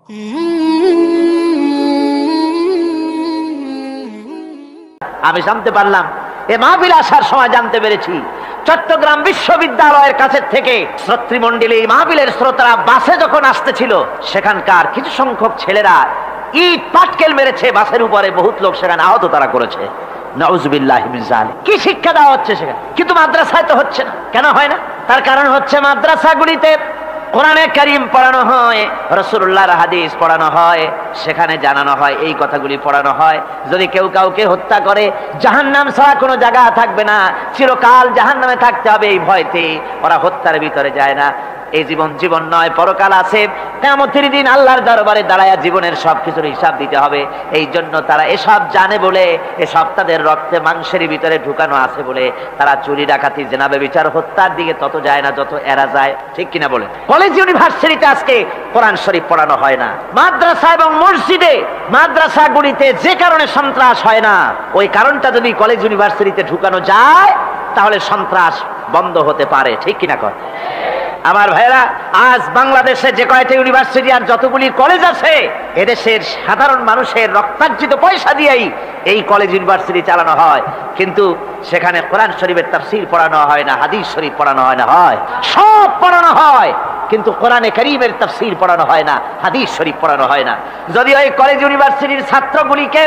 আমি জানতে পারলাম, এ মাহফিল আসার সময় জানতে পেরেছি, চট্টগ্রাম বিশ্ববিদ্যালয়ের কাছে থেকে শ্রোতৃমণ্ডলী মাহফিলের শ্রোতারা বাসে যখন আসতেছিল, সেখানকার কিছু সংখ্যক ছেলেরা ইট পাটকেল মেরেছে বাসের উপরে, বহুত লোক সেখানে আহত তারা করেছে। নাউজুবিল্লাহি মিন যালিক। কি শিক্ষা দেওয়া হচ্ছে সেখানে? কিন্তু মাদ্রাসায় তো হচ্ছে না। কেন হয় না? তার কারণ হচ্ছে মাদ্রাসাগুলিতে কোরআনে কারীম পড়ানো হয়, রাসূলুল্লাহর হাদিস পড়ানো হয়, সেখানে জানানো হয়, এই কথাগুলি পড়ানো হয়। যদি কেউ কাউকে হত্যা করে, জাহান্নাম ছাড়া কোনো জায়গা থাকবে না, চিরকাল জাহান্নামে থাকতে হবে, এই ভয়তে ওরা হত্যার ভিতরে যায় না। এই জীবন জীবন নয়, পরকাল আছে, কিয়ামতের দিন আল্লাহর দরবারে দাঁড়ায়া জীবনের সবকিছুর হিসাব দিতে হবে। এই জন্য তারা এসব জানে বলে, এসব তাদের রক্তে মাংসের ভিতরে ঢুকানো আছে বলে তারা চুরি ডাকাতি জেনা ব্যভিচার হত্যার দিকে তত যায় না যত এরা যায়। ঠিক কিনা বলে? কলেজ ইউনিভার্সিটিতে আজকে কোরআন শরীফ পড়ানো হয় না। মাদ্রাসা এবং মসজিদে, মাদ্রাসাগুলিতে যে কারণে সন্ত্রাস হয় না, ওই কারণটা যদি কলেজ ইউনিভার্সিটিতে ঢুকানো যায়, তাহলে সন্ত্রাস বন্ধ হতে পারে। ঠিক কিনা কর? আমার ভাইরা, আজ বাংলাদেশে যে কয়টা ইউনিভার্সিটি আর যতগুলি কলেজ আছে, এদেশের সাধারণ মানুষের রক্তার্জিত পয়সা দিয়েই এই কলেজ ইউনিভার্সিটি চালানো হয়, কিন্তু সেখানে কোরআন শরীফের তাফসীর পড়ানো হয় না, হাদিস শরীফ পড়ানো হয় না। হয় সব পড়ানো হয়, কিন্তু কোরআনে কারীমের তাফসীর পড়ানো হয় না, হাদিস শরীফ পড়ানো হয় না। যদি ওই কলেজ ইউনিভার্সিটির ছাত্রগুলিকে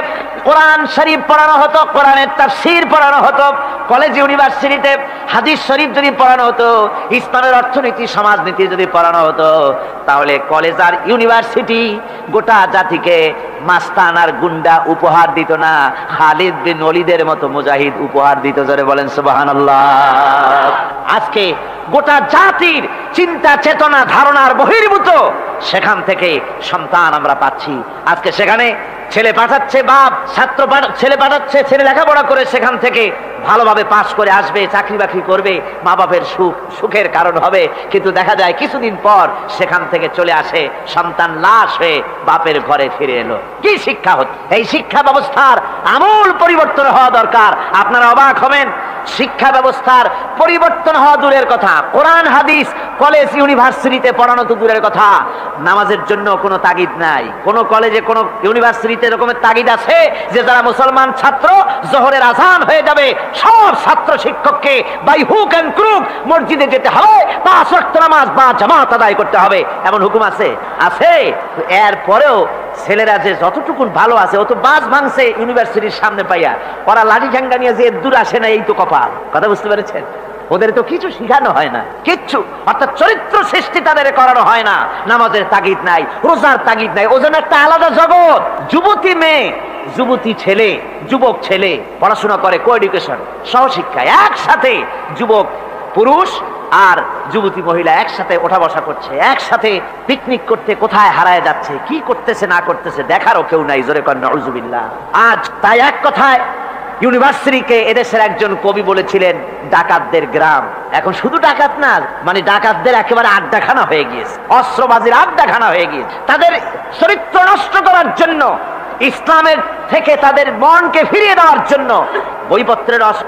কোরআন শরীফ পড়ানো হতো, কোরআনের তাফসীর পড়ানো হতো, কলেজ ইউনিভার্সিটিতে হাদিস শরীফ যদি পড়ানো হতো, ইসলামের অর্থনীতি সমাজনীতি যদি পড়ানো হতো, তাহলে কলেজ আর ইউনিভার্সিটি গোটা জাতিকে মাস্তান আর গুন্ডা উপহার দিত না, খালিদ বিন ওলীদের মতো মুজাহিদ উপহার দিত। জোরে বলেন সুবহানাল্লাহ। আজকে গোটা জাতির চিন্তা চেতনা ধারণার বহির্ভূত সেখান থেকে সন্তান আমরা পাচ্ছি। আজকে সেখানে ছেলে পাঠাচ্ছে বাপ, ছাত্র ছেলে পাঠাচ্ছে, ছেলে লেখাপড়া করে সেখান থেকে ভালোভাবে পাশ করে আসবে, চাকরি বাকরি করবে, মা বাপের সুখের কারণ হবে। কিন্তু দেখা যায় কিছুদিন পর সেখান থেকে চলে আসে সন্তান লাশ হয়ে বাপের ঘরে ফিরে এলো। কি শিক্ষা হচ্ছে? এই শিক্ষা ব্যবস্থার আমূল পরিবর্তন হওয়া দরকার। আপনারা অবাক হবেন, শিক্ষা ব্যবস্থার পরিবর্তন হওয়া দূরের কথা, কোরআন হাদিস কলেজ ইউনিভার্সিটিতে পড়ানো তো দূরের কথা, নামাজের জন্য কোনো তাগিদ নাই। কোন কলেজে কোন ইউনিভার্সিটিতে এরকমের তাগিদ আছে যে যারা মুসলমান ছাত্র, জোহরের আযান হয়ে যাবে, সব ছাত্র শিক্ষককে বাই হুক এন্ড ক্রুক মসজিদে যেতে হবে, 5 ওয়াক্ত নামাজ বা জামাত আদায় করতে হবে, এমন হুকুম আছে? আছে। এরপরেও ছেলেরা যে যতটুকু ভালো আছে, ও তো বাস ভাঙছে ইউনিভার্সিটির সামনে পাইয়া, ওরা লাঠি ঝাঙ্গা নিয়ে যে দূর আসে না, এই তো কপাল। কথা বুঝতে পেরেছেন? ওদের তো কিছু শিখানো হয় না, কিচ্ছু, অর্থাৎ চরিত্র সৃষ্টি তাদের করানো হয় না। নামাজের তাগিদ নাই, রোজার তাগিদ নাই, ওজন একটা আলাদা জগৎ। যুবতী মেয়ে, যুবতী ছেলে, যুবক ছেলে পড়াশোনা করে কো এডুকেশন, সহশিক্ষায়, একসাথে যুবক পুরুষ আর যুবতী মহিলা একসাথে ওঠা বসা করছে, একসাথে পিকনিক করতে কোথায় হারায় যাচ্ছে, কি করতেছে না করতেছে দেখারও কেউ নাই। জোরে কর নাউজুবিল্লাহ। আজ তাই এক কথায় ইউনিভার্সিটিকে এদেশের একজন কবি বলেছিলেন ডাকাতদের গ্রাম। এখন শুধু ডাকাত না, মানে ডাকাতদের একেবারে আড্ডাখানা হয়ে গিয়েছে, অস্ত্রবাজির আড্ডাখানা হয়ে গিয়েছে। তাদের চরিত্র নষ্ট করার জন্য, ইসলামের থেকে তাদের মনকে ফিরিয়ে দেওয়ার জন্য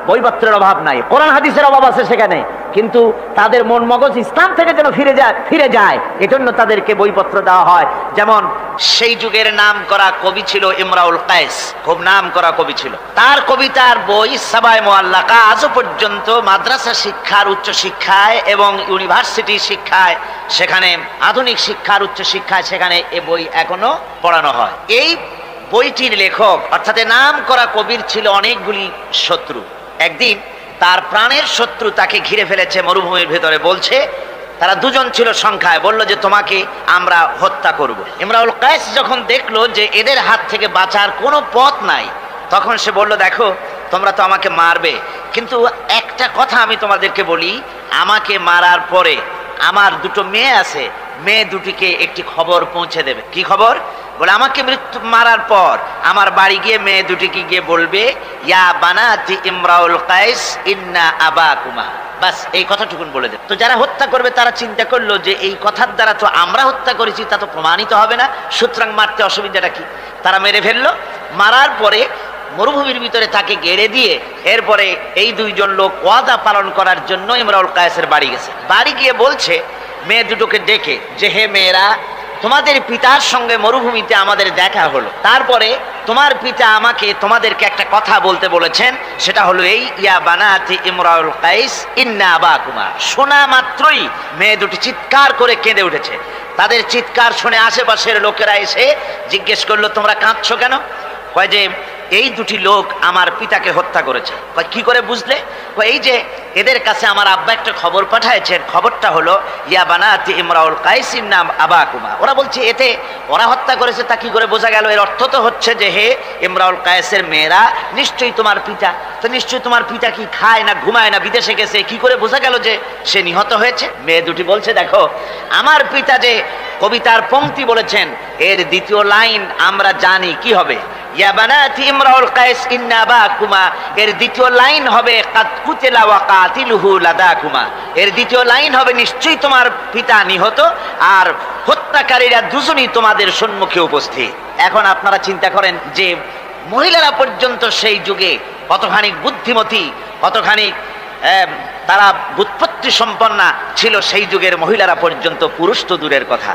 বইপত্রের অভাব নাই, কোরআন হাদিসের অভাব আছে সেখানে, কিন্তু তাদের মন মগজ ইসলাম থেকে যেন ফিরে যায় এজন্য তাদেরকে বইপত্র দেওয়া হয়। যেমন সেই যুগের নাম করা কবি ছিল ইমরাউল কায়েস, খুব নাম করা কবি ছিল। তার কবিতার বই সাবায়ে মুআল্লাকা আজও পর্যন্ত মাদ্রাসা শিক্ষার, উচ্চ শিক্ষায় এবং ইউনিভার্সিটি শিক্ষায়, সেখানে আধুনিক শিক্ষার, উচ্চ শিক্ষায় সেখানে এ বই এখনো পড়ানো হয়। এই বইটির লেখক অর্থাৎ নাম করা কবির ছিল অনেকগুলি শত্রু। একদিন তার প্রাণের শত্রু তাকে ঘিরে ফেলেছে মরুভূমির ভেতরে, বলছে, তারা দুজন ছিল সংখ্যায়, বলল যে তোমাকে আমরা হত্যা করব। ইমরাউল কায়েস যখন দেখলো যে এদের হাত থেকে বাঁচার কোনো পথ নাই, তখন সে বলল, দেখো তোমরা তো আমাকে মারবে, কিন্তু একটা কথা আমি তোমাদেরকে বলি, আমাকে মারার পরে আমার দুটো মেয়ে আছে, মেয়ে দুটিকে একটি খবর পৌঁছে দেবে। কি খবর? বলে আমাকে মারার পর আমার বাড়ি গিয়ে মেয়ে দুটিকে গিয়ে বলবে, ইয়া বানাতি ইমরাউল কায়েস ইন্না আবাকুমা। বাস এই কথাটুকুন বলে দেবে। তো যারা হত্যা করবে তারা চিন্তা করলো যে এই কথার দ্বারা তো আমরা হত্যা করেছি, তা তো প্রমাণিত হবে না, সুতরাং মারতে অসুবিধাটা কি? তারা মেরে ফেললো। মারার পরে মরুভূমির ভিতরে তাকে গেড়ে দিয়ে এরপরে এই দুইজন লোক ওয়াদা পালন করার জন্য ইমরাউল কায়েসের বাড়ি গেছে। বাড়ি গিয়ে বলছে মেয়ে দুটোকে ডেকে যে, হে মেয়েরা, তোমাদের পিতার সঙ্গে মরুভূমিতে আমাদের দেখা হলো, তারপরে তোমার পিতা আমাকে তোমাদেরকে একটা কথা বলতে বলেছেন, সেটা হলো এই, ইয়া বানাতি ইমরাউল কাইস ইন্না আবাকুমা। শোনা মাত্রই মেয়ে দুটি চিৎকার করে কেঁদে উঠেছে। তাদের চিৎকার শুনে আশেপাশের লোকেরা এসে জিজ্ঞেস করলো, তোমরা কাঁদছো কেন? কয় যে এই দুটি লোক আমার পিতাকে হত্যা করেছে। কি করে বুঝলে? এই যে এদের কাছে আমার আব্বা একটা খবর পাঠাইছেন, খবরটা হলো ইয়া বানাতি ইমরাউল কাইসির নাম আবাকুমা। ওরা বলছে এতে ওরা হত্যা করেছে, তা কি করে বোঝা গেল? এর অর্থ তো হচ্ছে যে হে ইমরাউল কায়েসের মেয়েরা নিশ্চয়ই তোমার পিতা। তো নিশ্চয়ই তোমার পিতা কি খায় না ঘুমায় না বিদেশে গেছে, কি করে বোঝা গেল যে সে নিহত হয়েছে? মেয়ে দুটি বলছে, দেখো আমার পিতা যে কবিতার পংক্তি বলেছেন এর দ্বিতীয় লাইন আমরা জানি কি হবে, ইয়া বানাতি ইমরাউল কায়েস ইন্না আবাকুমা। এর দ্বিতীয় লাইন হবে কাদ কুতিলা ওয়া কাতিলুহু লাদাকুমা। এর দ্বিতীয় লাইন হবে নিশ্চয়ই তোমার পিতা নিহত আর হত্যাকারীরা দুজনই তোমাদের সম্মুখে উপস্থিত। এখন আপনারা চিন্তা করেন যে মহিলারা পর্যন্ত সেই যুগে কতখানি বুদ্ধিমতী, কতখানি তারা বুৎপত্তি সম্পন্না ছিল সেই যুগের মহিলারা পর্যন্ত, পুরুষ তো দূরের কথা।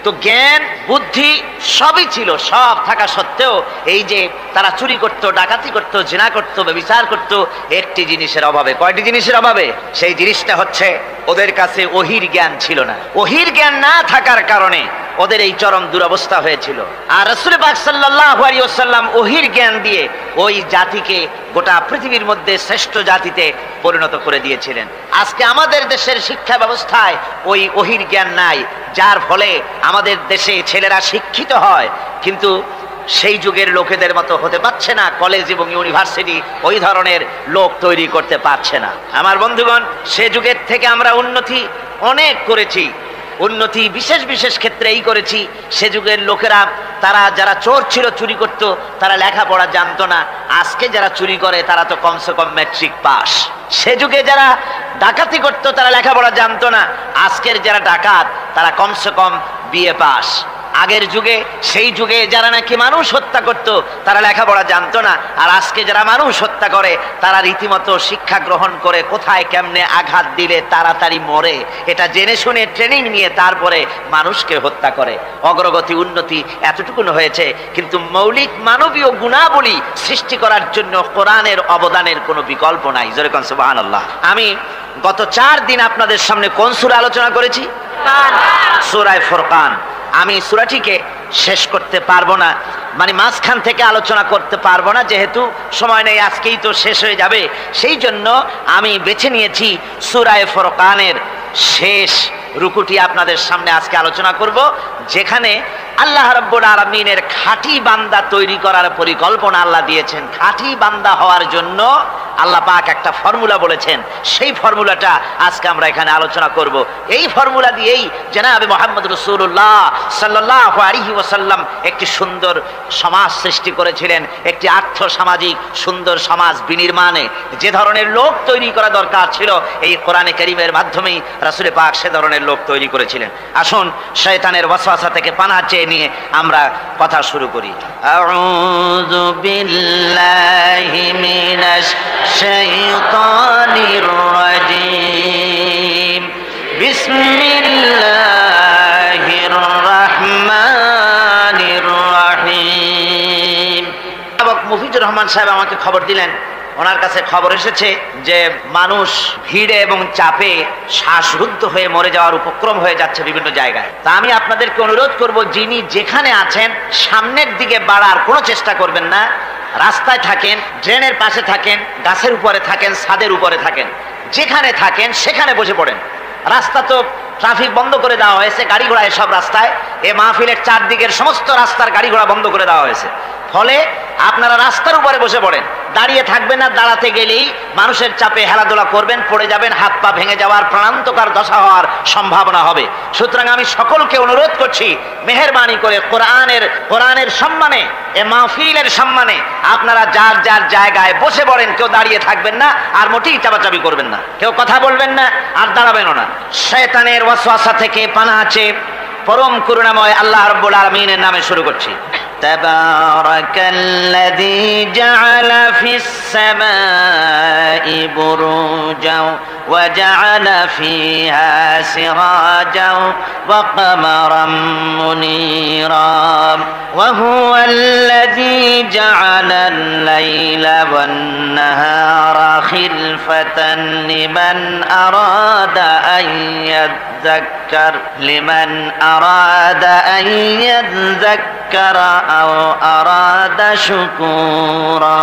তো জ্ঞান বুদ্ধি সবই ছিল, সব থাকা সত্ত্বেও এই যে তারা চুরি করত, ডাকাতি করত, জিনা করত, ব্যভিচার করত একটি জিনিসের অভাবে। কয়টি জিনিসের অভাবে? সেই জিনিসটা হচ্ছে ওদের কাছে ওহির জ্ঞান ছিল না। ওহির জ্ঞান না থাকার কারণে ওদের এই চরম দুরবস্থা হয়েছিল। আর রাসূল পাক সাল্লাল্লাহু আলাইহি ওয়াসাল্লাম ওহির জ্ঞান দিয়ে ওই জাতিকে গোটা পৃথিবীর মধ্যে শ্রেষ্ঠ জাতিতে পরিণত করে দিয়েছিলেন। আজকে আমাদের দেশের শিক্ষা ব্যবস্থায় ওই ওহির জ্ঞান নাই, যার ফলে আমাদের দেশে ছেলেরা শিক্ষিত হয় কিন্তু সেই যুগের লোকেদের মতো হতে পারছে না। কলেজ এবং ইউনিভার্সিটি ওই ধরনের লোক তৈরি করতে পারছে না। আমার বন্ধুগণ, সে যুগের থেকে আমরা উন্নতি অনেক করেছি। উন্নতি বিশেষ বিশেষ ক্ষেত্রে এই করেছি, সে যুগের লোকেরা তারা যারা চোর ছিল, চুরি করত, তারা লেখাপড়া জানতো না। আজকে যারা চুরি করে তারা তো কমসে কম ম্যাট্রিক পাস। সে যুগে যারা ডাকাতি করত তারা লেখাপড়া জানতো না। আজকের যারা ডাকাত তারা কমসে কম বিএ পাস। আগের যুগে সেই যুগে যারা নাকি মানুষ হত্যা করত তারা লেখাপড়া জানতো না। আর আজকে যারা মানুষ হত্যা করে তারা রীতিমতো শিক্ষা গ্রহণ করে কোথায় কেমনে আঘাত দিলে তাড়াতাড়ি মরে এটা জেনে শুনে ট্রেনিং নিয়ে তারপরে মানুষকে হত্যা করে। অগ্রগতি উন্নতি এতটুকু হয়েছে, কিন্তু মৌলিক মানবীয় গুণাবলী সৃষ্টি করার জন্য কোরআনের অবদানের কোনো বিকল্প নাই। জোরে কোন সুবহানাল্লাহ। আমি গত 4 দিন আপনাদের সামনে কোন সূরা আলোচনা করেছি? সূরা ফুরকান। আমি সূরাটিকে শেষ করতে পারবো না, মানে মাঝখান থেকে আলোচনা করতে পারবো না, যেহেতু সময় নেই, আজকেই তো শেষ হয়ে যাবে। সেই জন্য আমি বেছে নিয়েছি সূরা ফুরকানের শেষ রুকুটি আপনাদের সামনে আজকে আলোচনা করব, যেখানে আল্লাহ রাব্বুল আলামিনের খাঁটি বান্দা তৈরি করার পরিকল্পনা আল্লাহ দিয়েছেন। খাঁটি বান্দা হওয়ার জন্য আল্লাহ পাক একটা ফর্মুলা বলেছেন, সেই ফর্মুলাটা আজকে আমরা এখানে আলোচনা করব। এই ফর্মুলা দিয়েই জনাবে মুহাম্মদ রাসূলুল্লাহ সাল্লাল্লাহু আলাইহি ওয়াসাল্লাম একটি সুন্দর সমাজ সৃষ্টি করেছিলেন। একটি আর্থসামাজিক সুন্দর সমাজ বিনির্মাণে যে ধরনের লোক তৈরি করা দরকার ছিল, এই কোরআনে কারীমের মাধ্যমেই রাসূল পাক সে ধরনের লোক তৈরি করেছিলেন। আসুন শয়তানের ওয়াসওয়াসা থেকে পানাহ চেয়ে নিয়ে আমরা কথা শুরু করি। আউযু বিল্লাহি মিনাশ শাইতানির রাজীম। বিসমিল্লাহির রাহমানির রাহিম। মুফিজুর রহমান সাহেব আমাকে খবর দিলেন, ওনার কাছে খবর এসেছে যে মানুষ ভিড়ে এবং চাপে শ্বাসরুদ্ধ হয়ে মরে যাওয়ার উপক্রম হয়ে যাচ্ছে বিভিন্ন জায়গায়। তা আমি আপনাদেরকে অনুরোধ করব, যিনি যেখানে আছেন সামনের দিকে বাড়ার কোনো চেষ্টা করবেন না। রাস্তায় থাকেন, ড্রেনের পাশে থাকেন, গাছের উপরে থাকেন, ছাদের উপরে থাকেন, যেখানে থাকেন সেখানে বসে পড়েন। রাস্তা তো ট্রাফিক বন্ধ করে দেওয়া হয়েছে, গাড়ি ঘোড়া এসব রাস্তায়, এ মাহফিলের চারদিকের সমস্ত রাস্তার গাড়ি ঘোড়া বন্ধ করে দেওয়া হয়েছে। ফলে আপনারা রাস্তার উপরে বসে পড়েন, দাঁড়িয়ে থাকবেন না। দাঁড়াতে গেলেই মানুষের চাপে হেলাদোলা করবেন, পড়ে যাবেন, হাত পা ভেঙে যাওয়ার প্রাণান্তকার দশা হওয়ার সম্ভাবনা হবে। সুতরাং আমি সকলকে অনুরোধ করছি, মেহেরবানি করে কোরআনের সম্মানে, এ মাহফিলের সম্মানে আপনারা যার যার জায়গায় বসে পড়েন। কেউ দাঁড়িয়ে থাকবেন না, আর মোটেই চাপাচাপি করবেন না, কেউ কথা বলবেন না, আর দাঁড়াবেনও না। শয়তানের ওয়াসওয়াসা থেকে পানাহ চেয়ে পরম করুণাময় আল্লাহ রাব্বুল আলামিনের নামে শুরু করছি। তাবারাকাল্লাযী জাআলা ফিস সামাই বুরুজাও ওয়া জাআলা ফিহা সিরাজাও ওয়া কামারাম মুনীরা ওয়া হুয়াল্লাযী জাআলাল লাইলা ওয়ান নাহারা খিলফাতান লিমান আরাদা আন ইয়াযাক্কার আও আরাদা শুকুরা।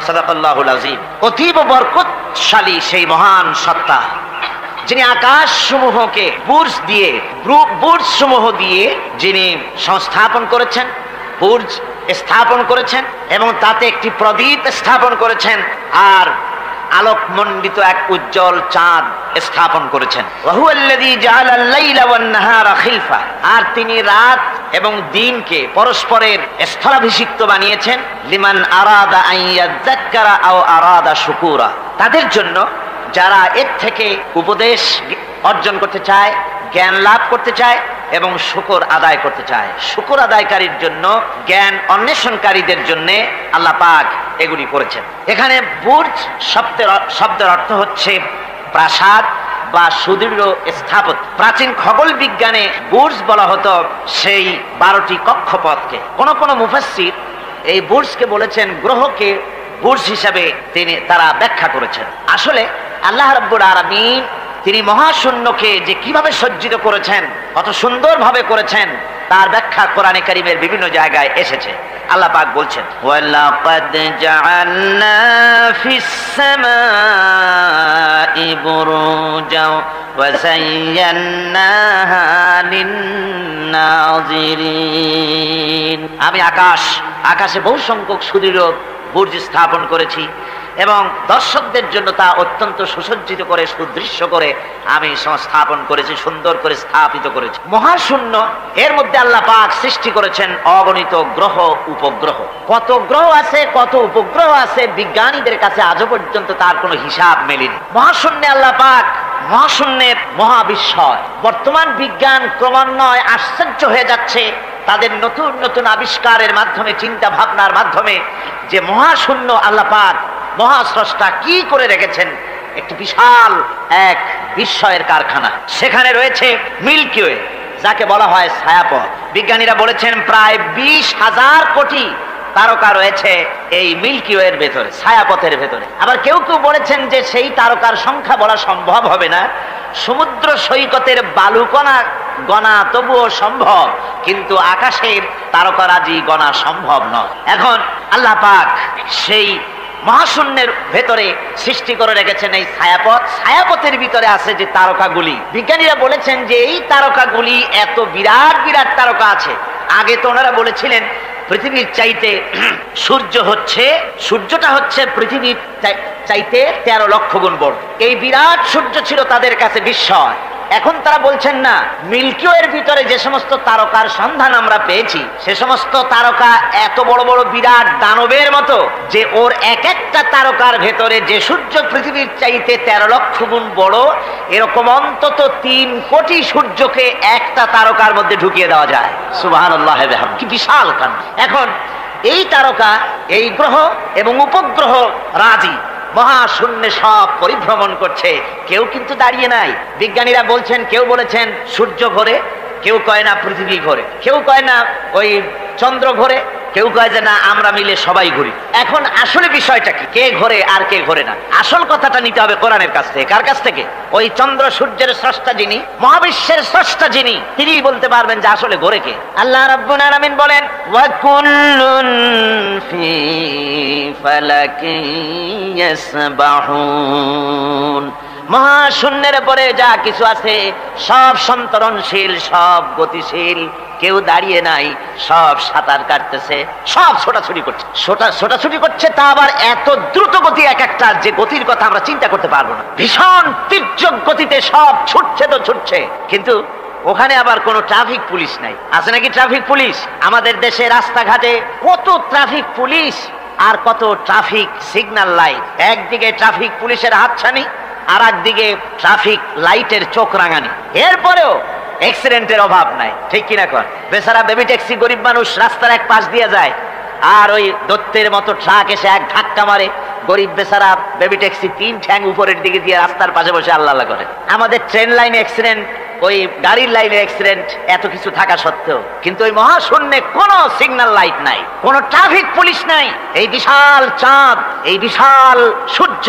সাদাকাল্লাহুল আযীম। অতীব বরকতশালী সেই মহান সত্তা যিনি আকাশ সমূহকে বুর্জ সমূহ দিয়ে যিনি সংস্থাপন করেছেন, বুর্জ স্থাপন করেছেন এবং তাতে একটি প্রদীপ স্থাপন করেছেন আর আলোকমণ্ডিত এক উজ্জ্বল চাঁদ স্থাপন করেছেন। ওয়াহুয়াল্লাযী জাআলাল লাইলা ওয়ান নাহারা খিলফা, আর তিনি রাত এবং দিনকে পরস্পরের স্থলাভিষিক্ত বানিয়েছেন। লিমান আরাদা আন ইয়াযাক্কারা আও আরাদা শুকুরা, তাদের জন্য যারা এর থেকে উপদেশ অর্জন করতে চায়, জ্ঞান লাভ করতে চায় এবং শুকর আদায় করতে চায়। শুকর আদায়কারীর জন্য, জ্ঞান অন্বেষণকারীদের জন্য আল্লাহ পাক এগুলি করেছেন। এখানে বুর্জ শব্দের অর্থ হচ্ছে প্রাসাদ বা সুদৃঢ় স্থাপত্য। প্রাচীন খগোল বিজ্ঞানে বুর্জ বলা হতো সেই 12টি কক্ষপথকে। কোন মুফাসসির এই বুর্জকে বলেছেন গ্রহকে বুর্জ হিসাবে তারা ব্যাখ্যা করেছেন। আসলে আল্লাহ রাব্বুল আলামিন তিনি মহাশূন্যকে যে কিভাবে সজ্জিত করেছেন, কত সুন্দরভাবে করেছেন, তার ব্যাখ্যা কোরআনে কারীমের বিভিন্ন জায়গায় এসেছে। আল্লাহ পাক বলছেন, ওয়ালাকাদ জাআলনা ফিস সামাই বুরুজাও ওয়া যায়্যানাহা লিন-নাযিরিন। আমি আকাশে বহু সংখ্যক সুদৃঢ় বুর্জ স্থাপন করেছি এবং দর্শকদের জন্য তা অত্যন্ত সুসজ্জিত করে, সুদৃশ্য করে আমি সংস্থাপন করেছি, সুন্দর করে স্থাপিত করেছি। মহাশূন্য, এর মধ্যে আল্লাহ পাক সৃষ্টি করেছেন অগণিত গ্রহ উপগ্রহ। কত গ্রহ আছে, কত উপগ্রহ আছে, বিজ্ঞানীদের কাছে আজও পর্যন্ত তার কোনো হিসাব মেলেনি। মহাশূন্যে আল্লাহ পাক, মহাশূন্যের মহাবিস্ময়। বর্তমান বিজ্ঞান ক্রমান্বয়ে আশ্চর্য হয়ে যাচ্ছে তাদের নতুন নতুন আবিষ্কারের মাধ্যমে, চিন্তা ভাবনার মাধ্যমে, যে মহাশূন্য আল্লাহ পাক মহাস্রষ্টা কি করে রেখেছেন একটি বিশাল এক বিস্ময়ের কারখানা। সেখানে রয়েছে মিল্কি ওয়ে, যাকে বলা হয় ছায়াপথ। বিজ্ঞানীরা বলেছেন প্রায় 20,000 কোটি তারকা রয়েছে এই মিল্কি ওয়ের ভেতরে, ছায়াপথের ভেতরে। আবার কেউ কেউ বলেছেন যে সেই তারকার সংখ্যা বলা সম্ভব হবে না, সমুদ্র সৈকতের বালুকণা গণা তবুও সম্ভব, কিন্তু আকাশের তারকারাজি গণা সম্ভব নয়। এখন আল্লাহ পাক সেই মহাশূন্যের ভেতরে সৃষ্টি করে রেখেছেন এই ছায়াপথ। ছায়াপথের ভিতরে আছে যে তারকাগুলি, বিজ্ঞানীরা বলেছেন যে এই তারকাগুলি এত বিরাট বিরাট তারকা আছে। আগে তো ওনারা বলেছিলেন পৃথিবীর চাইতে সূর্যটা হচ্ছে পৃথিবীর চাইতে 13 লক্ষ গুণ বড়। এই বিরাট সূর্য ছিল তাদের কাছে বিস্ময়। এখন তারা বলছেন না, মিল্কি ওয়ের ভিতরে যে সমস্ত তারকার সন্ধান আমরা পেয়েছি, সে সমস্ত তারকা এত বড় বড় বিরাট দানবের মতো, যে ওর এক একটা তারকার ভেতরে যে সূর্য পৃথিবীর চাইতে 13 লক্ষ গুণ বড়, এরকম অন্তত 3 কোটি সূর্যকে একটা তারকার মধ্যে ঢুকিয়ে দেওয়া যায়। সুবহানাল্লাহ, কি বিশাল কাণ্ড! এখন এই তারকা, এই গ্রহ এবং উপগ্রহ রাজি মহাশূন্যে সব পরিভ্রমণ করছে, কেউ কিন্তু দাঁড়িয়ে নাই। বিজ্ঞানীরা বলছেন, কেউ বলেছেন সূর্য ঘোরে, কেউ কয় না পৃথিবী ঘোরে, কেউ কয় না ওই চন্দ্র ঘোরে, কেউ কয় যে না আমরা মিলে সবাই ঘুরি। এখন আসলে বিষয়টা কি, কে ঘোরে আর কে ঘোরে না? আসল কথাটা নিতে হবে কোরআনের কাছ থেকে। কার কাছ থেকে? ওই চন্দ্র সূর্যের স্রষ্টা যিনি, মহাবিশ্বের স্রষ্টা যিনি, তিনিই বলতে পারবেন যে আসলে ঘোরে কে। আল্লাহ রাব্বুল আলামিন বলেন, ওয়া কুল্লুন ফি ফালাকিন ইয়াসবাহুন। মহাশূন্যের পরে যা কিছু আছে সব সন্তরণশীল, সব গতিশীল, কেউ দাঁড়িয়ে নাই, সব সাঁতার কাটতেছে, সব ছোটাছুটি করছে। তা আবার এত দ্রুত গতি, এক একটা যে গতির কথা আমরা চিন্তা করতে পারবো না। ভীষণ তীর্যক গতিতে সব ছুটছে, কিন্তু ওখানে আবার কোনো ট্রাফিক পুলিশ নাই। আছে নাকি ট্রাফিক পুলিশ? আমাদের দেশে রাস্তাঘাটে কত ট্রাফিক পুলিশ আর কত ট্রাফিক সিগন্যাল লাইট। একদিকে ট্রাফিক পুলিশের হাতছানি, আর একদিকে ট্রাফিক লাইটের চোখ রাঙানি। এরপরেও অ্যাক্সিডেন্টের অভাব নাই, ঠিক কিনা কর? বেচারা বেবি ট্যাক্সি, গরিব মানুষ, রাস্তার এক পাশ দিয়ে যায়, আর ওই দত্তের মতো ট্রাক এসে এক ধাক্কা মারে, গরিব বেচারা বেবি ট্যাক্সি 3 ঠ্যাং উপরের দিকে দিয়ে রাস্তার পাশে বসে আল্লাহ আল্লাহ করে। আমাদের ট্রেন লাইনে অ্যাক্সিডেন্ট, ওই গাড়ির লাইনে অ্যাক্সিডেন্ট, এত কিছু থাকা সত্ত্বেও কিন্তু ওই মহাশূন্যে কোনো সিগন্যাল লাইট নাই, কোনো ট্রাফিক পুলিশ নাই। এই বিশাল চাঁদ, এই বিশাল সূর্য,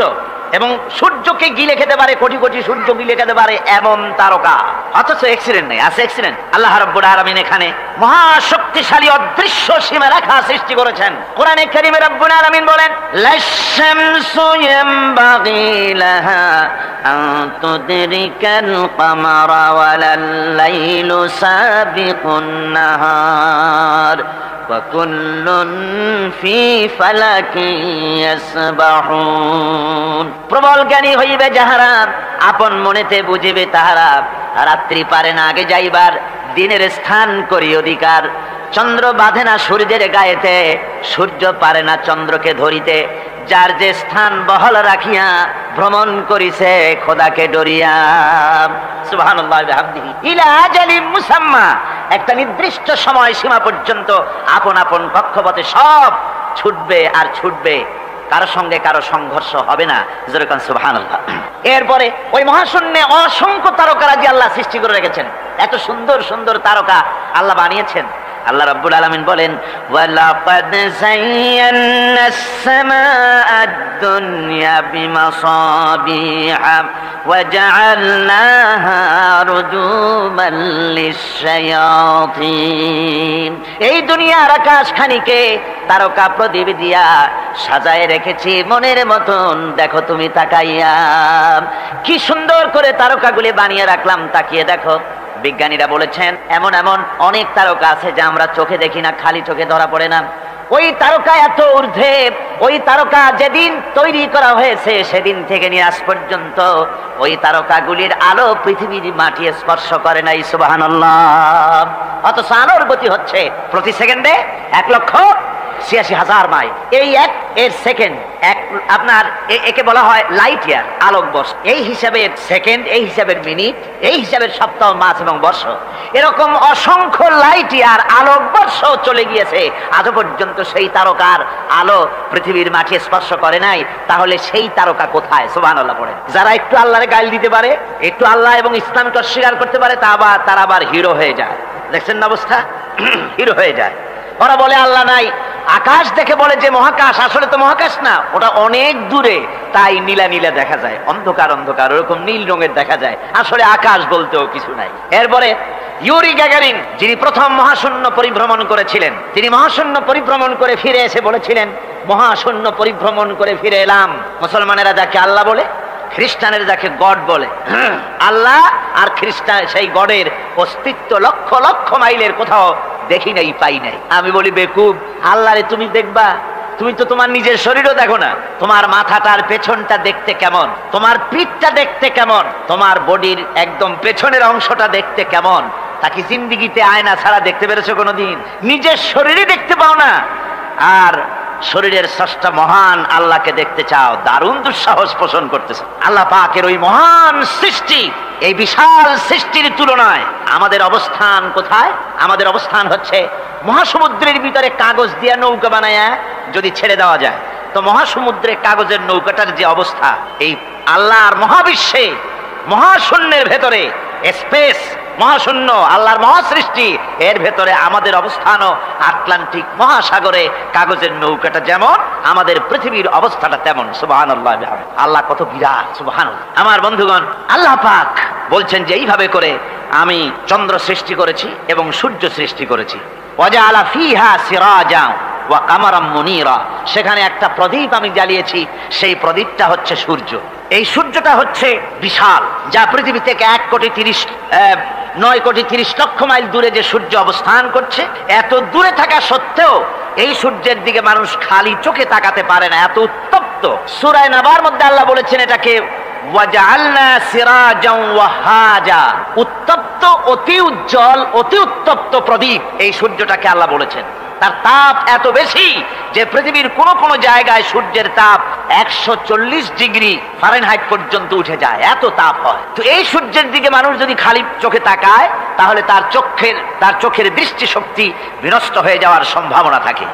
এবং সূর্যকে গিলে খেতে পারে, কোটি কোটি সূর্য গিলে খেতে পারে এমন তারকা, অথচ অ্যাক্সিডেন্ট নেই। আছে অ্যাক্সিডেন্ট? আল্লাহ রাব্বুল আলামিন এখানে মহাশক্তিশালী অদৃশ্য সীমারেখা সৃষ্টি করেছেন। কোরআনে কারীমে রাব্বুল আলামিন বলেন, লাশ-শামসু ইয়ামবাগি লাহা আন তুদরিকাল কামারা ওয়ালাল লাইলু সাবিকুন নাহার ওয়া কুল্লুন ফি ফালাকিন ইয়াসবাহুন। প্রবল জ্ঞানী হইবে যাহারা, আপন মনেতে বুঝিবে তাহারা, রাত্রি পারে না আগে যাইবার, দিনের স্থান করি অধিকার। চন্দ্র বাঁধে না সূর্যের গায়েতে, সূর্য পারে না চন্দ্রকে ধরিতে, যার যে স্থান বহল রাখিয়া ভ্রমণ করিছে খোদাকে ডরিয়া। সুবহানাল্লাহ ওয়া বিহামদিহি ইলা আজালিম মুসাম্মা, একটা নির্দিষ্ট সময় সীমা পর্যন্ত আপন আপন কক্ষপথে সব ছুটবে আর ছুটবে, কারো সঙ্গে কারো সংঘর্ষ হবে না। যেরকম সুবহানাল্লাহ। এরপরে ওই মহাশূন্যে অসংখ্য তারকারাজি আল্লাহ সৃষ্টি করে রেখেছেন। এত সুন্দর সুন্দর তারকা আল্লাহ বানিয়েছেন। আল্লাহ রাব্বুল আলামিন বলেন, ওয়ালাকাদ যায়্যানাস সামাআদ দুনিয়া বিমাসাবিহা ওয়া জাআলনাহা রুজুমান লিশ-শায়াতিন। এই দুনিয়ার আকাশখানিকে তারকা প্রদীপ দিয়া সাজায় রেখেছি মনের মতন, দেখো তুমি তাকাইয়া, কি সুন্দর করে তারকাগুলি বানিয়ে রাখলাম, তাকিয়ে দেখো। বিজ্ঞানীরা বলেছেন এমন এমন অনেক তারকা আছে যা আমরা চোখে দেখি না, খালি চোখে ধরা পড়ে না। ওই তারকা এত ঊর্ধ্বে, ওই তারকা যেদিন তৈরি করা হয়েছে সেদিন থেকে নিয়ে আজ পর্যন্ত ওই তারকাগুলির আলো পৃথিবীর মাটি স্পর্শ করে নাই। সুবহানাল্লাহ। অথচ আলোর গতি হচ্ছে প্রতি সেকেন্ডে 1,86,000 মাইল। এই এর সেকেন্ড এক, আপনার একে বলা হয় লাইট ইয়ার, আলোক বর্ষ। এই হিসাবের সেকেন্ড, এই হিসাবের মিনিট, এই হিসাবের সপ্তাহ, মাস এবং বর্ষ, এরকম অসংখ্য লাইট ইয়ার আলোক বর্ষ চলে গিয়েছে, আজও পর্যন্ত সেই তারকার আলো পৃথিবীর মাটি স্পর্শ করে নাই। তাহলে সেই তারকা কোথায়? সুবহানাল্লাহ পড়ে। যারা একটু আল্লাহরে গাল দিতে পারে, একটু আল্লাহ এবং ইসলামকে অস্বীকার করতে পারে, তারা আবার হিরো হয়ে যায়। দেখছেন না অবস্থা? হিরো হয়ে যায়। ওরা বলে আল্লাহ নাই, আকাশ দেখে বলে যে মহাকাশ, আসলে তো মহাকাশ না, ওটা অনেক দূরে, তাই নীলা নীলা দেখা যায়, অন্ধকার অন্ধকার, ওরকম নীল রঙের দেখা যায়, আসলে আকাশ বলতেও কিছু নাই। এরপরে ইউরি গ্যাগারিন, যিনি প্রথম মহাশূন্য পরিভ্রমণ করেছিলেন, তিনি মহাশূন্য পরিভ্রমণ করে ফিরে এসে বলেছিলেন, মহাশূন্য পরিভ্রমণ করে ফিরে এলাম। মুসলমানেরা যাকে আল্লাহ বলে, খ্রিস্টানের যাকে গড বলে, আল্লাহ আর খ্রিস্টান সেই গডের অস্তিত্ব লক্ষ লক্ষ মাইলের কোথাও দেখি নাই, পাই নাই। আমি বলি বেকুব, আল্লাহরে তুমি দেখবা? তুমি তো তোমার নিজের শরীরও দেখো না। তোমার মাথাটার পেছনটা দেখতে কেমন, তোমার পিঠটা দেখতে কেমন, তোমার বডির একদম পেছনের অংশটা দেখতে কেমন, তা কি জিন্দিগিতে আয়না ছাড়া দেখতে পেরেছো কোনোদিন? নিজের শরীরই দেখতে পাও না, আর শরীরের স্রষ্টা মহান আল্লাহকে দেখতে চাও, দারুণ দুঃসাহস পোষণ করতেছে। আল্লাহ পাকের ওই মহান সৃষ্টি, এই বিশাল সৃষ্টির তুলনায় আমাদের অবস্থান কোথায়? আমাদের অবস্থান হচ্ছে মহাসমুদ্রের ভিতরে কাগজ দিয়ে নৌকা বানায়া যদি ছেড়ে দেওয়া যায়, তো মহাসমুদ্রে কাগজের নৌকাটার যে অবস্থা, এই আল্লাহর মহাবিশ্বে মহাশূন্যের ভেতরে স্পেস, মহাশূন্য আল্লাহর মহাসৃষ্টি, এর ভেতরে আমাদের অবস্থানও আটলান্টিক মহাসাগরে কাগজের নৌকাটা যেমন, আমাদের পৃথিবীর অবস্থাটা তেমন। সুবহানাল্লাহ। আল্লাহ কত বিরাট! সুবহানাল্লাহ। আমার বন্ধুগণ, আল্লাহ পাক বলছেন যে এইভাবে করে আমি চন্দ্র সৃষ্টি করেছি এবং সূর্য সৃষ্টি করেছি। ওয়াজআলা ফিহা সিরাজা ওয়া কামারাম মুনীরা, সেখানে একটা প্রদীপ আমি জ্বালিয়েছি, সেই প্রদীপটা হচ্ছে সূর্য। এই সূর্যটা হচ্ছে বিশাল, যা পৃথিবী থেকে 9,30,00,000 মাইল দূরে যে সূর্য অবস্থান করছে, এত দূরে থাকা সত্ত্বেও এই সূর্যের দিকে মানুষ খালি চোখে তাকাতে পারে না, এত উত্তপ্ত। সূরা নাবার মধ্যে আল্লাহ বলেছেন এটাকে ওয়াজআলনা সিরাজাও ওয়াহাজা, উত্তপ্ত, অতি উজ্জ্বল, অতি উত্তপ্ত প্রদীপ এই সূর্যটাকে আল্লাহ বলেছেন। তার তাপ এত বেশি যে পৃথিবীর কোন কোন জায়গায় সূর্যের তাপ 140 ডিগ্রি ফারেনহাইট পর্যন্ত উঠে যায়, এত তাপ হয়। তো এই সূর্যের দিকে মানুষ যদি খালি চোখে তাকায় তাহলে তার চোখের দৃষ্টিশক্তি বিনষ্ট হয়ে যাওয়ার সম্ভাবনা থাকে।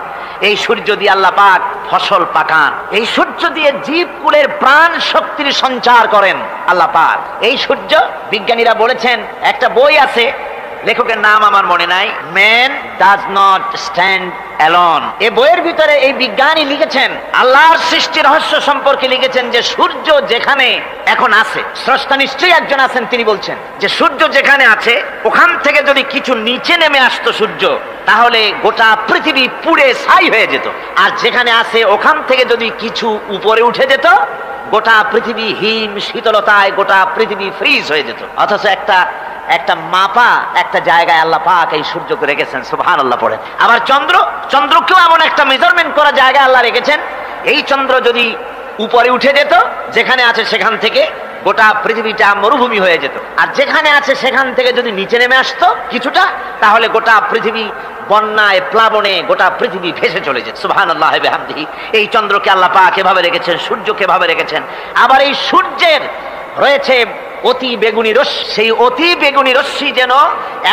এই সূর্য দিয়ে আল্লাহ পাক ফসল পাকান, এই সূর্য দিয়ে জীবকুলের প্রাণ শক্তির সঞ্চার করেন আল্লাহ পাক। এই সূর্য, বিজ্ঞানীরা বলেছেন, একটা বই আছে, লেখকের নাম আমার মনে নাই, man does not stand alone. এই বইয়ের ভিতরে এই বিজ্ঞানী লিখেছেন, আল্লাহর সৃষ্টি রহস্য সম্পর্কে লিখেছেন যে সূর্য যেখানে এখন আছে, স্রষ্টা নিশ্চয়ই একজন আছেন, তিনি বলছেন যে সূর্য যেখানে আছে ওখান থেকে যদি কিছু নিচে নেমে আসতো সূর্য, তাহলে গোটা পৃথিবী পুড়ে ছাই হয়ে যেত। আর যেখানে আছে ওখান থেকে যদি কিছু উপরে উঠে যেত, গোটা পৃথিবী হিম শীতলতায় গোটা পৃথিবী ফ্রিজ হয়ে যেত। অথচ একটা মাপা একটা জায়গায় আল্লাহ পাক এই সূর্যকে রেখেছেন, সুবহানাল্লাহ পড়ে। আবার চন্দ্রকেও এমন একটা মেজারমেন্ট করা জায়গায় আল্লাহ রেখেছেন, এই চন্দ্র যদি উপরে উঠে যেত, যেখানে আছে সেখান থেকে গোটা পৃথিবীটা মরুভূমি হয়ে যেত। আর যেখানে আছে সেখান থেকে যদি নিচে নেমে আসতো কিছুটা, তাহলে গোটা পৃথিবী বন্যায় প্লাবনে গোটা পৃথিবী ভেসে চলে যেত। সুবহানাল্লাহি ওয়া বিহামদিহি। এই চন্দ্রকে আল্লাহ পাক এভাবে রেখেছেন, সূর্যকে এভাবে রেখেছেন। আবার এই সূর্যের রয়েছে অতি বেগুনি রশ্মি। সেই অতি বেগুনি রশ্মি যেন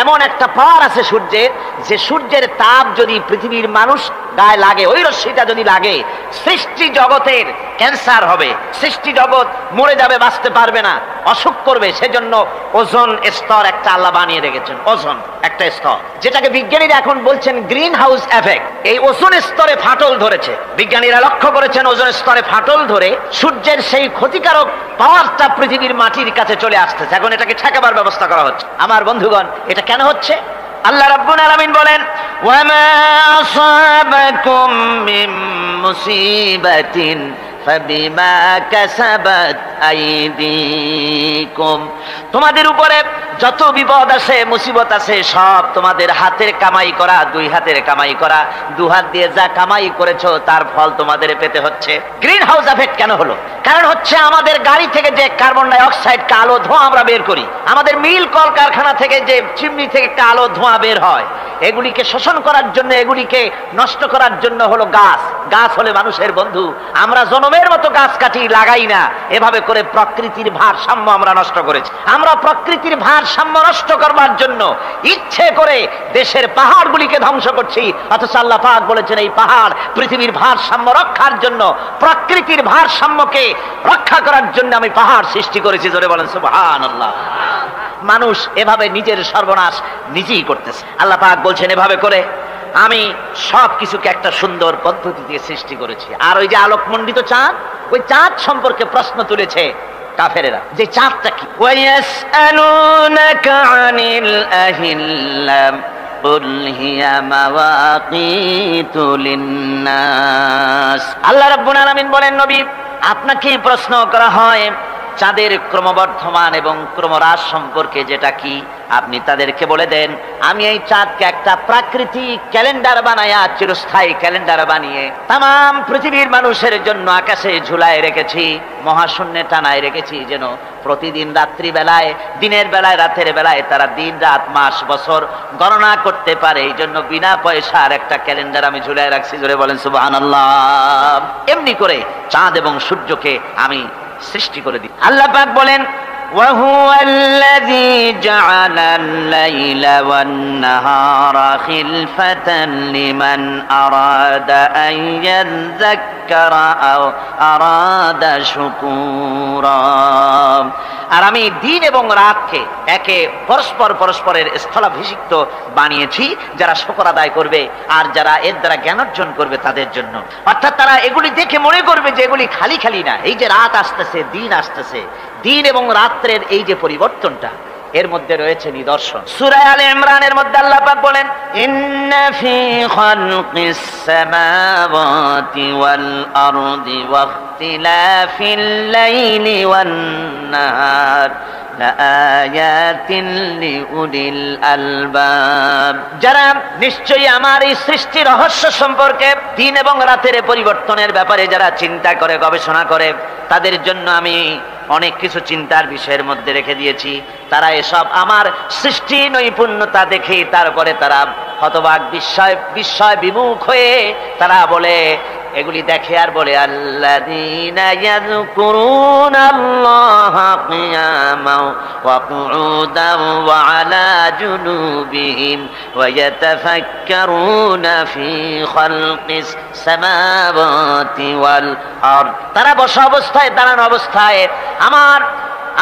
এমন একটা পাওয়ার আছে সূর্যের, যে সূর্যের তাপ যদি পৃথিবীর মানুষ গায়ে লাগে, ওই রশ্মিটা যদি লাগে, সৃষ্টি জগতের ক্যান্সার হবে, সৃষ্টি জগৎ মরে যাবে, বাঁচতে পারবে না, অসুখ করবে। সেজন্য ওজোন স্তর একটা আল্লাহ বানিয়ে রেখেছেন, ওজোন একটা স্তর, যেটাকে বিজ্ঞানীরা এখন বলছেন গ্রিন হাউস এফেক্ট। এই ওজোন স্তরে ফাটল ধরেছে, বিজ্ঞানীরা লক্ষ্য করেছেন ওজোন স্তরে ফাটল ধরে সূর্যের সেই ক্ষতিকারক পাওয়ারটা পৃথিবীর মাটির কাছে চলে আসতেছে। এখন এটাকে ঠেকাবার ব্যবস্থা করা হচ্ছে। আমার বন্ধুগণ, এটা কেন হচ্ছে? আল্লাহ রাব্বুল আলামিন বলেন, ওয়া মা আসাবাকুম মিন মুসিবাতিন ফাবিমা কাসাবাত আইদিকুম। তোমাদের উপরে যত বিপদ আসে, মুসিবত আসে, সব তোমাদের হাতের কামাই করা, দুই হাতের কামাই করা, দু হাত দিয়ে যা কামাই করেছো তার ফল তোমাদের পেতে হচ্ছে। গ্রিন হাউস এফেক্ট কেন হলো? কারণ হচ্ছে আমাদের গাড়ি থেকে যে কার্বন ডাই অক্সাইড, কালো ধোঁয়া আমরা বের করি, আমাদের মিল কলকারখানা থেকে যে চিমনি থেকে কালো ধোঁয়া বের হয়, এগুলিকে শোষণ করার জন্য, এগুলিকে নষ্ট করার জন্য হলো গাছ। গাছ হলে মানুষের বন্ধু। আমরা জনমের মতো গাছ কাটি, লাগাই না। এভাবে করে প্রকৃতির ভারসাম্য আমরা নষ্ট করেছি। আমরা প্রকৃতির ভারসাম্য নষ্ট করবার জন্য ইচ্ছে করে দেশের পাহাড়গুলিকে ধ্বংস করছি। অথচ আল্লাহ পাক বলেছেন, এই পাহাড় পৃথিবীর ভারসাম্য রক্ষার জন্য, প্রকৃতির ভারসাম্যকে রক্ষা করার জন্য আমি পাহাড় সৃষ্টি করেছি। জোরে বলেন সুবহানাল্লাহ। মানুষ এভাবে নিজের সর্বনাশ নিজেই করতেছে। আল্লাহ পাক বলছেন, এভাবে করে আমি সব কিছুকে একটা সুন্দর পদ্ধতি দিয়ে সৃষ্টি করেছি। আর ওই যে আলোকমণ্ডিত চাঁদ, ওই চাঁদ সম্পর্কে প্রশ্ন তুলেছে কাফেরেরা, যে চাঁদটা কি? ওয়ায়াসআলুনাকা আনিল আহিল্লাম কুল হিয়া মাওয়াকিতু লিন্নাস। আল্লাহ রাব্বুল আলামিন বলেন, নবী আপনাকে প্রশ্ন করা হয় চাঁদের ক্রমবর্ধমান এবং ক্রমহ্রাস সম্পর্কে, যেটা কি আপনি তাদেরকে বলে দেন। আমি এই চাঁদকে একটা প্রাকৃতিক ক্যালেন্ডার বানায়া, চিরস্থায়ী ক্যালেন্ডার বানিয়ে তাম পৃথিবীর মানুষের জন্য আকাশে ঝুলায় রেখেছি, মহাশূন্যে টানায় রেখেছি, যেন প্রতিদিন রাত্রি বেলায়, দিনের বেলায়, রাতের বেলায় তারা দিন রাত মাস বছর গণনা করতে পারে। এই জন্য বিনা পয়সার একটা ক্যালেন্ডার আমি ঝুলায় রাখছি। জোরে বলেন সুবহানাল্লাহ। এমনি করে চাঁদ এবং সূর্যকে আমি সৃষ্টি করে দিই। আল্লাহ পাক বলেন, وهو الذي جعل الليل والنهار خلفة لمن أراد أن يذكر أو أراد شكورا। আর আমি দিন এবং রাতকে একে পরস্পরের স্থলাভিষিক্ত বানিয়েছি, যারা শুকর আদায় করবে আর যারা এর দ্বারা জ্ঞান অর্জন করবে তাদের জন্য। অর্থাৎ তারা এগুলি দেখে মনে করবে যে এগুলি খালি খালি না। এই যে রাত আসতেছে, দিন আসতেছে, দিন এবং রাত্রের এই যে পরিবর্তনটা, এর মধ্যে রয়েছে নিদর্শন। সূরা আলে ইমরানের মধ্যে আল্লাহ পাক বলেন, ইন্না ফি খালকিস সামাওয়াতি ওয়াল আরদি ওয়াখতিলাফিল লাইলি ওয়ান নাহার লাআয়াতিন লিউলিল আলবাব। যারা নিশ্চয়ই আমার এই সৃষ্টি রহস্য সম্পর্কে, দিন এবং রাতের পরিবর্তনের ব্যাপারে যারা চিন্তা করে, গবেষণা করে, তাদের জন্য আমি অনেক কিছু চিন্তার বিষয়ের মধ্যে রেখে দিয়েছি। তারা এসব আমার সৃষ্টি নৈপুণ্যতা দেখে তারপরে তারা হতবাক বিস্ময় বিমুখ হয়ে তারা বলে, এগুলি দেখে আর বলে, আল্লাযীনা ইয়াযকুরুনাল্লাহা কিয়ামান ওয়া কুউদান ওয়া আলা জুনুবিহিম ওয়া ইয়াতাফাক্কারুনা ফি খালকিস সামাওয়াতি ওয়াল আরদ। তারা বসা অবস্থায়, দাঁড়ানো অবস্থায়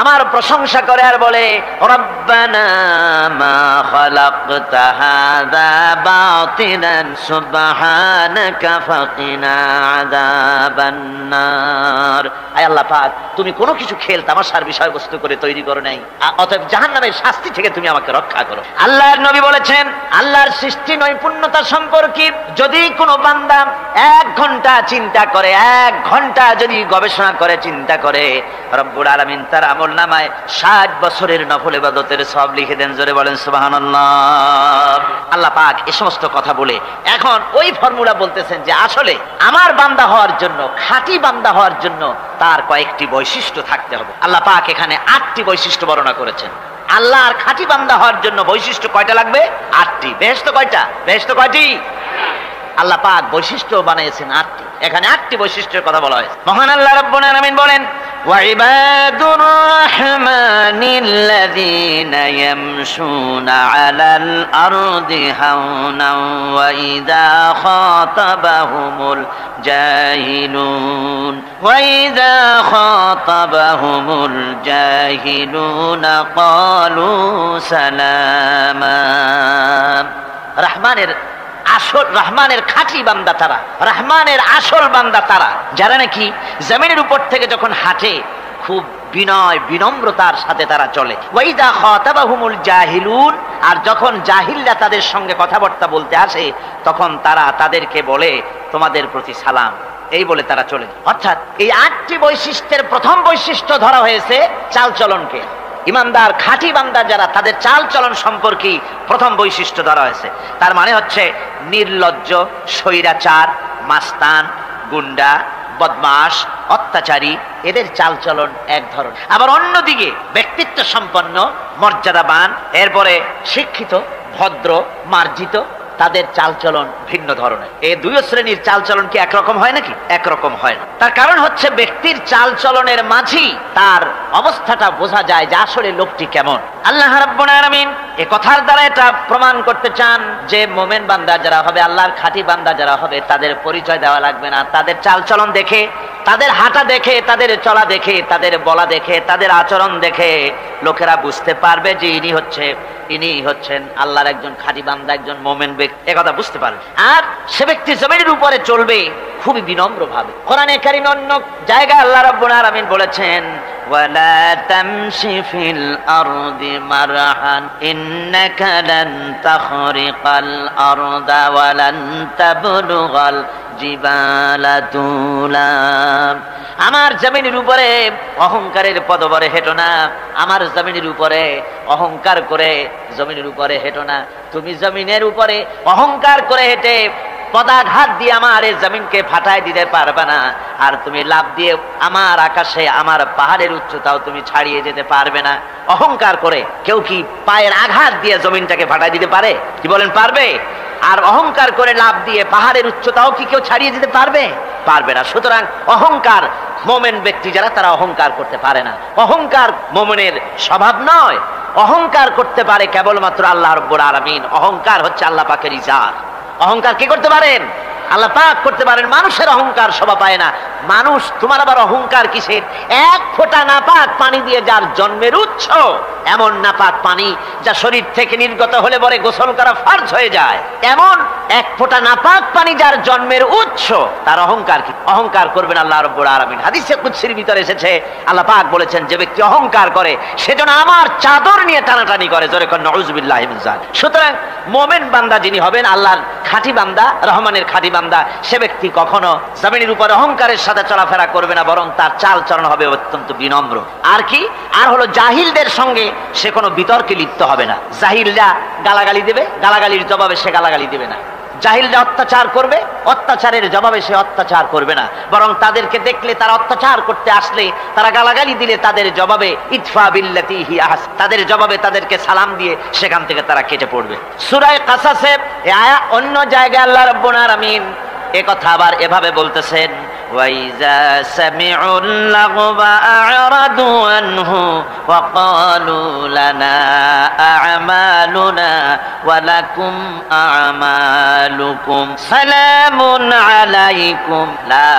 আমার প্রশংসা করে আর বলে, রব্বানা মা খালাকতা হাযা বাতিলান সুবহানাকা ফাকিনা আযাবান নার। আয় আল্লাহ পাক, তুমি কোনো কিছু খেল তামাশার বিষয়বস্তু করে তৈরি করো নাই, অতএব জাহান্নামের শাস্তি থেকে তুমি আমাকে রক্ষা করো। আল্লাহর নবী বলেছেন, আল্লাহর সৃষ্টি নৈপুণ্যতা সম্পর্কে যদি কোনো বান্দা 1 ঘন্টা চিন্তা করে, 1 ঘন্টা যদি গবেষণা করে, চিন্তা করে, রব্বুল আলামিন তার আমলনামায় 60 বছরের নফল ইবাদতের সওয়াব লিখে দেন। জোরে বলেন সুবহানাল্লাহ। আল্লাহ পাক এই সমস্ত কথা বলে এখন ওই ফর্মুলা বলতেছেন যে আসলে আমার বান্দা হওয়ার জন্য, খাঁটি বান্দা হওয়ার জন্য তার কয়েকটি বৈশিষ্ট্য থাকতে হবে। আল্লাহ পাক এখানে 8টি বৈশিষ্ট্য বর্ণনা করেছেন। আল্লাহর খাঁটি বান্দা হওয়ার জন্য বৈশিষ্ট্য কয়টা লাগবে? 8টি। বেহেশত কয়টা? বেহেশত কয়টি? আল্লাহ পাক বৈশিষ্ট্য বানিয়েছেন 8টি। এখানে 8টি বৈশিষ্ট্যের কথা বলা হয়েছে। মহান আল্লাহ রাব্বুল আলামিন বলেন, ওয়াইবাদুর রাহমানিল্লাযীনা ইয়ামশুনা আলাল আরদি হাওনান ওয়া ইযা খাতাবাহুমুল জাহিলুনা ক্বালু সালামা। রহমানের খাঁটি বান্দা তারা, রহমানের আসল বান্দা তারা যারা নাকি জমিনের উপর থেকে যখন হাঁটে খুব বিনয় বিনম্রতার সাথে তারা চলে। ওয়াইদা খাতাবাহুমুল জাহিলুন, আর যখন জাহিলরা তাদের সঙ্গে কথাবার্তা বলতে আসে তখন তারা তাদেরকে বলে, তোমাদের প্রতি সালাম, এই বলে তারা চলে। অর্থাৎ এই 8টি বৈশিষ্ট্যের প্রথম বৈশিষ্ট্য ধরা হয়েছে চালচলনকে। ইমানদার খাঁটি বান্দা যারা, তাদের চাল চলন সম্পর্কে প্রথম বৈশিষ্ট্য ধরা হয়েছে। তার মানে হচ্ছে নির্লজ্জ, স্বৈরাচার, মাস্তান, গুন্ডা, বদমাশ, অত্যাচারী, এদের চাল চলন এক ধরন। আবার অন্যদিকে ব্যক্তিত্ব সম্পন্ন, মর্যাদাবান, এরপরে শিক্ষিত, ভদ্র, মার্জিত, তাদের চালচলন ভিন্ন ধরনের। এই 2 শ্রেণীর চালচলন কি একরকম হয় নাকি? একরকম হয় না। তার কারণ হচ্ছে ব্যক্তির চালচলনের মাঝেই তার অবস্থাটা বোঝা যায় যে আসলে লোকটি কেমন। আল্লাহ রাব্বুল আলামিন এই কথার দ্বারা এটা প্রমাণ করতে চান যে মোমেন বান্দা যারা হবে, আল্লাহর খাঁটি বান্দা যারা হবে, তাদের পরিচয় দেওয়া লাগবে না। তাদের চালচলন দেখে, তাদের হাঁটা দেখে, তাদের চলা দেখে, তাদের বলা দেখে, তাদের আচরণ দেখে লোকেরা বুঝতে পারবে যে ইনি হচ্ছেন আল্লাহর একজন খাঁটি বান্দা, একজন মোমেন ব্যক্তি, একথা বুঝতে পারবে। আর সে ব্যক্তি জমিনের উপরে চলবে খুবই বিনম্র ভাবে। কোরআনে কারীম অন্য জায়গায় আল্লাহ রাব্বুল আলামিন বলেছেন, ওয়ালা তামশি ফিল আরদি মারহান ইন্নাকা লান তাখরিকাল আরদা ওয়া লান তাবলুগাল জিবালা তুলা। আমার জমিনের উপরে অহংকারের পদবরে হেঁটো না, আমার জমিনের উপরে অহংকার করে জমিনের উপরে হেঁটো না। তুমি জমিনের উপরে অহংকার করে হেঁটে পদাঘাত দিয়ে আমার এই জমিনকে ফাটায় দিতে পারবে না, আর তুমি লাফ দিয়ে আমার আকাশে, আমার পাহাড়ের উচ্চতাও তুমি ছাড়িয়ে যেতে পারবে না। অহংকার করে কেউ কি পায়ের আঘাত দিয়ে জমিনটাকে ফাটায় দিতে পারে? কি বলেন, পারবে? আর অহংকার করে লাফ দিয়ে পাহাড়ের উচ্চতাও কি কেউ ছাড়িয়ে দিতে পারবে? পারবে না। সুতরাং অহংকার, মোমেন ব্যক্তি যারা, তারা অহংকার করতে পারে না। অহংকার মোমেনের স্বভাব নয়। অহংকার করতে পারে কেবলমাত্র আল্লাহ রাব্বুল আলামিন। অহংকার হচ্ছে আল্লাহ পাকের ইজাত। অহংকার কি করতে পারেন? আল্লাহ পাক করতে পারেন। মানুষের অহংকার শোভা পায় না। মানুষ, তোমার আবার অহংকার কিসের? 1 ফোঁটা নাপাক পানি দিয়ে যার জন্মের উৎস, এমন নাপাক পানি যা শরীর থেকে নির্গত হলে পরে গোসল করা ফরজ হয়ে যায়, এমন 1 ফোঁটা নাপাক পানি যার জন্মের উৎস, তার অহংকার কি? অহংকার করবেন আল্লাহ রাব্বুল আলামিন। হাদিসে কুদসির ভিতরে এসেছে, আল্লাহ পাক বলেছেন, যে ব্যক্তি অহংকার করে সেজন্য আমার চাদর নিয়ে টানাটানি করে। জোরে কোন নাউযুবিল্লাহি মিন যালিক। সুতরাং মোমেন বান্দা যিনি হবেন, আল্লাহর খাঁটি বান্দা, রহমানের খাঁটি বান্দা, সে ব্যক্তি কখনো জমিনের উপর অহংকারের সাথে চলাফেরা করবে না, বরং তার চাল চলন হবে অত্যন্ত বিনম্র। আর কি? আর হলো জাহিলদের সঙ্গে সে কোনো বিতর্কে লিপ্ত হবে না। জাহিলরা গালাগালি দেবে, গালাগালির জবাবে সে গালাগালি দেবে না। জাহিলরা অত্যাচার করবে, অত্যাচারের জবাবে সে অত্যাচার করবে না, বরং তাদেরকে দেখলে, তারা অত্যাচার করতে আসলে, তারা গালাগালি দিলে তাদের জবাবে ইতফা বিল্লাতি হি আহসান, তাদের জবাবে তাদেরকে সালাম দিয়ে সেখান থেকে তারা কেটে পড়বে। সূরা কাসাসে অন্য জায়গায় আল্লাহ রাব্বুল আলামিন একথা আবার এভাবে বলতেছেন, ওয়াইজা সামিউল লাগবা আ'রাদু আনহু ওয়া ক্বালু লানা আ'মালুনা ওয়া লাকুম আ'মালুকুম সালামুন আলাইকুম লা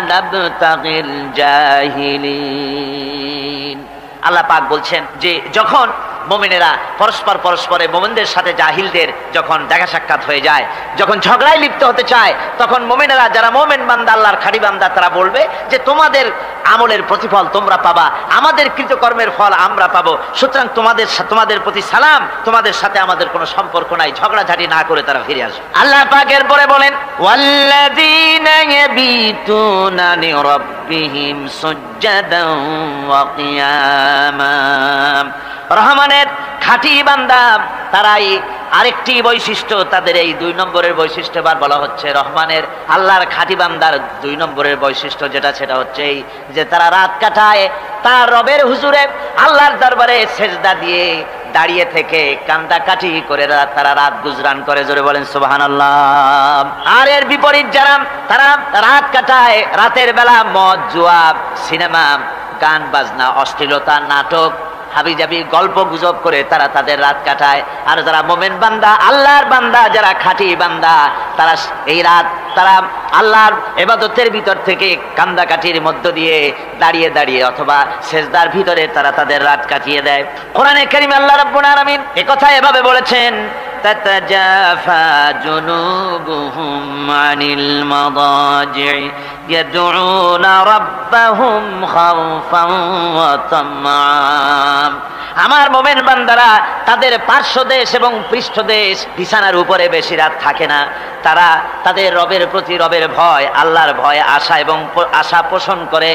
নাবতাগিল জাহিলিন। আল্লাহ পাক বলছেন যে যখন মুমিনেরা পরস্পরে মুমিনদের সাথে জাহিলদের যখন দেখা সাক্ষাৎ হয়ে যায়, যখন ঝগড়ায় লিপ্ত হতে চায়, তখন মুমিনেরা যারা মুমিন বান্দা, আল্লাহর খাঁটি বান্দা, তারা বলবে যে তোমাদের আমলের প্রতিফল তোমরা পাবা, আমাদের কৃতকর্মের ফল আমরা পাবো, সুতরাং তোমাদের প্রতি সালাম, তোমাদের সাথে আমাদের কোনো সম্পর্ক নাই, ঝগড়াঝাটি না করে তারা ফিরে আসবে। আল্লাহ পাক এরপরে বলেন, ওয়াল্লাযীনা ইয়াবিতুনা লিরাব্বিহিম সুজদান ওয়া কিয়ামা। রহমানের খাঁটি বান্দা তারাই আরেকটি বৈশিষ্ট্য, তাদের এই 2 নম্বরের বৈশিষ্ট্য এবার বলা হচ্ছে। রহমানের আল্লাহর খাঁটি বান্দার 2 নম্বরের বৈশিষ্ট্য সেটা হচ্ছে এই যে তারা রাত কাটায় তার রবের হুজুরে আল্লাহর দরবারে সেজদা দিয়ে দাঁড়িয়ে থেকে কান্দাকাটি করে তারা রাত গুজরান করে। জোরে বলেন সুবহানাল্লাহ। আর এর বিপরীত যারা তারা রাত কাটায়, রাতের বেলা মদ, জুয়া, সিনেমা, গান বাজনা, অশ্লীলতা, নাটক, হাবিজাবি গল্প গুজব করে তারা তাদের রাত কাটায়। আর যারা মুমিন বান্দা, আল্লাহর বান্দা, যারা খাঁটি বান্দা, তারা এই রাত তারা আল্লাহর ইবাদতের ভিতর থেকে কান্দাকাটির মধ্য দিয়ে দাঁড়িয়ে দাঁড়িয়ে অথবা সেজদার ভিতরে তারা তাদের রাত কাটিয়ে দেয়। কোরআনে কারীমে আল্লাহ রাব্বুল আলামিন একথা এভাবে বলেছেন, তাতাজাফা জুনুবুহুম আনিল মাদাজি'i ইয়াদউনা রাব্বাহুম খাওফান ওয়া তামআন। আমার মুমিন বান্দারা তাদের পার্শ্বদেশ এবং পৃষ্ঠদেশ বিছানার উপরে বেশি রাত থাকে না, তারা তাদের রবের প্রতি রবের ভয়, আল্লাহর ভয়, আশা পোষণ করে,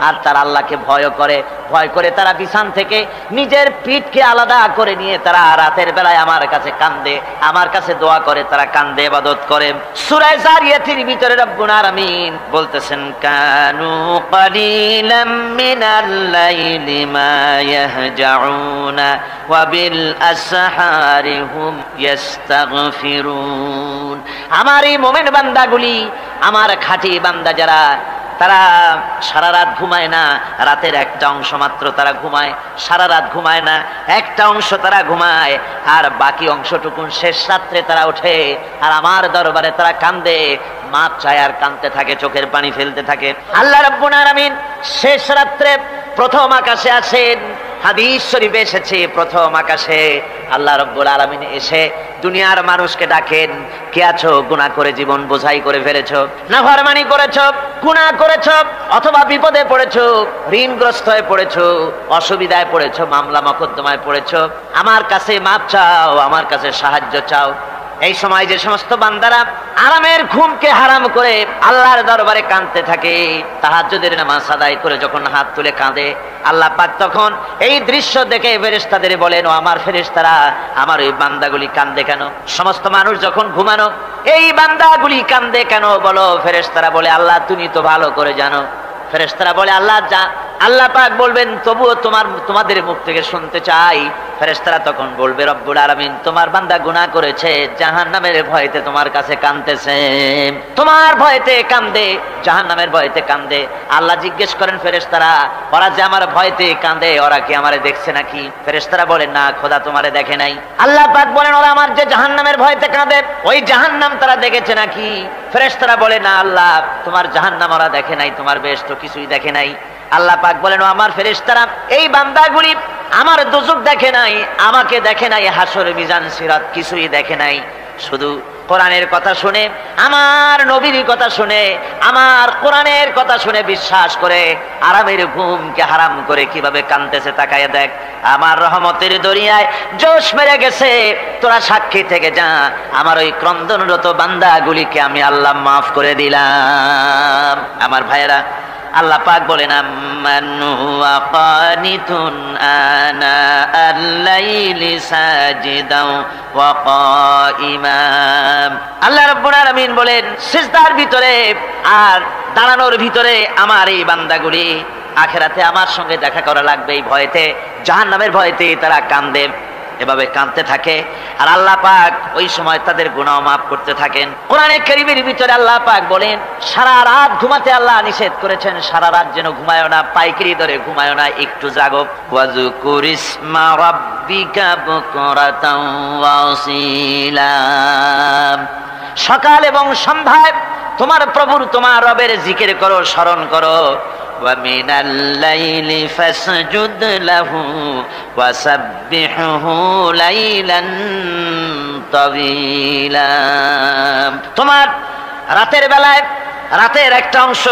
আর তারা আল্লাহকে ভয় করে তারা বিছান থেকে নিজের পিঠকে আলাদা করে নিয়ে তারা রাতের বেলায় আমার কাছে কান্দে, আমার কাছে দোয়া করে, তারা কান্দে, ইবাদত করে। সূরা যারিয়াতের ভিতরে রব্বুল আলামিন বলতেছেন, কানু কালিলাম মিনাল লাইলি মা ইয়াহজাউনা ওয়া বিল আসহারি হুম ইস্তাগফিরুন। আমার এই মুমিন বান্দাগুলি, আমার খাঁটি বান্দা যারা, তারা সারা রাত ঘুমায় না, রাতের একটা অংশ মাত্র তারা ঘুমায়, সারা রাত ঘুমায় না, একটা অংশ তারা ঘুমায়, আর বাকি অংশটুকুন শেষ রাত্রে তারা ওঠে আর আমার দরবারে তারা কান্দে, মাপ চায় আর কাঁদতে থাকে, চোখের পানি ফেলতে থাকে। আল্লাহ রাব্বুল আলামিন শেষ রাত্রে প্রথম আকাশে আসেন। হাদিস শরীফে এসেছে, প্রথম আকাশে আল্লাহ রাব্বুল আলামিন এসে দুনিয়ার মানুষকে ডাকেন, কে আছো? গুনাহ করে জীবন বোঝাই করে ফেলেছো, নাফরমানি করেছো, গুনাহ করেছো, অথবা বিপদে পড়েছো, ঋণগ্রস্ত হয়ে পড়েছো, অসুবিধায় পড়েছো, মামলা মকদ্দমায় পড়েছো, আমার কাছে মাপ চাও, আমার কাছে সাহায্য চাও। এই সময় যে সমস্ত বান্দারা আরামের ঘুমকে হারাম করে আল্লাহর দরবারে কাঁদতে থাকে, তাহাজ্জুদের নামাজ আদায় করে যখন হাত তুলে কাঁদে, আল্লাহ পাক তখন এই দৃশ্য দেখে ফেরেশতাদের বলেন, ও আমার ফেরেশতারা, আমার ওই বান্দাগুলি কাঁদে কেন? সমস্ত মানুষ যখন ঘুমানো, এই বান্দাগুলি কাঁদে কেন বলো? ফেরেশতারা বলে, আল্লাহ তুমি তো ভালো করে জানো। ফেরেশতারা বলে, আল্লাহ পাক বলবেন, তবুও তোমাদের মুখ থেকে শুনতে চাই। ফেরেশতারা তখন বলবে, রব্বুল আলামিন তোমার বান্দা গুনাহ করেছে, জাহান্নামের ভয়তে তোমার কাছে কাঁদতেছে, তোমার ভয়তে কাঁদে, জাহান্নামের ভয়তে কাঁদে। আল্লাহ জিজ্ঞেস করেন, ফেরেশতারা, ওরা যে আমার ভয়তে কাঁদে, ওরা কি আমারে দেখছে নাকি? ফেরেশতারা বলেন, না খোদা তোমারে দেখে নাই। আল্লাহ পাক বলেন, ওরা আমার যে জাহান্নামের ভয়তে কাঁদে, ওই জাহান্নাম তারা দেখেছে নাকি? ফেরেশতারা বলে, না আল্লাহ, তোমার জাহান্নাম ওরা দেখে নাই, তোমার বেহেশত কিছুই দেখে নাই। আল্লাহ পাক বলেন, ও আমার ফেরেশতারা, এই বান্দাগুলি আমার দোজখ দেখে নাই, আমাকে দেখে নাই, হাসর মিজান সিরাত কিছুই দেখে নাই, শুধু কোরআনের কথা শুনে, আমার নবীর কথা শুনে, আমার কোরআনের কথা শুনে বিশ্বাস করে আরামের ঘুমকে হারাম করে কিভাবে কাঁদতেছে তাকায় দেখ। আমার রহমতের দরিয়ায় জোশ মেরে গেছে, তোরা সাক্ষী থেকে যা, আমার ওই ক্রন্দনরত বান্দাগুলিকে আমি আল্লাহ মাফ করে দিলাম। আমার ভাইয়েরা, আল্লাহ পাক বলেন আম্মান হুয়া কানিতুন আনা আল-লাইলি সাজিদাও ওয়া কাইমা। আল্লাহ রাব্বুল আলামিন বলেন সিজদার ভিতরে আর দাঁড়ানোর ভিতরে আমার এই বান্দাগুলি আখিরাতে আমার সঙ্গে দেখা করা লাগবে এই ভয়েতে, জাহান্নামের ভয়েতে তারা কান্দে, এভাবে কাঁদতে থাকে। আর আল্লাহ পাক ওই সময় তাদের গুনাহ মাফ করতে থাকেন। কোরআনে কারীমের ভিতরে আল্লাহ পাক বলেন সারা রাত ঘুমাতে আল্লাহ নিষেধ করেছেন, সারা রাত যেন ঘুমায়ো না, পাইকারি ধরে ঘুমায়ো না, একটু জাগো। ওয়াজকুর ইসমা রাব্বিকা বুকরাতাও ওয়া আসীলা। সকাল এবং সন্ধ্যায় তোমার প্রভুর তোমার রবের জিকির করো, স্মরণ করো। وَمِنَ اللَّيْلِ فَاسْجُدْ لَهُ وَسَبِّحْهُ لَيْلًا طَوِيلًا। তোমার রাতের বেলায় রাতের একটা অংশ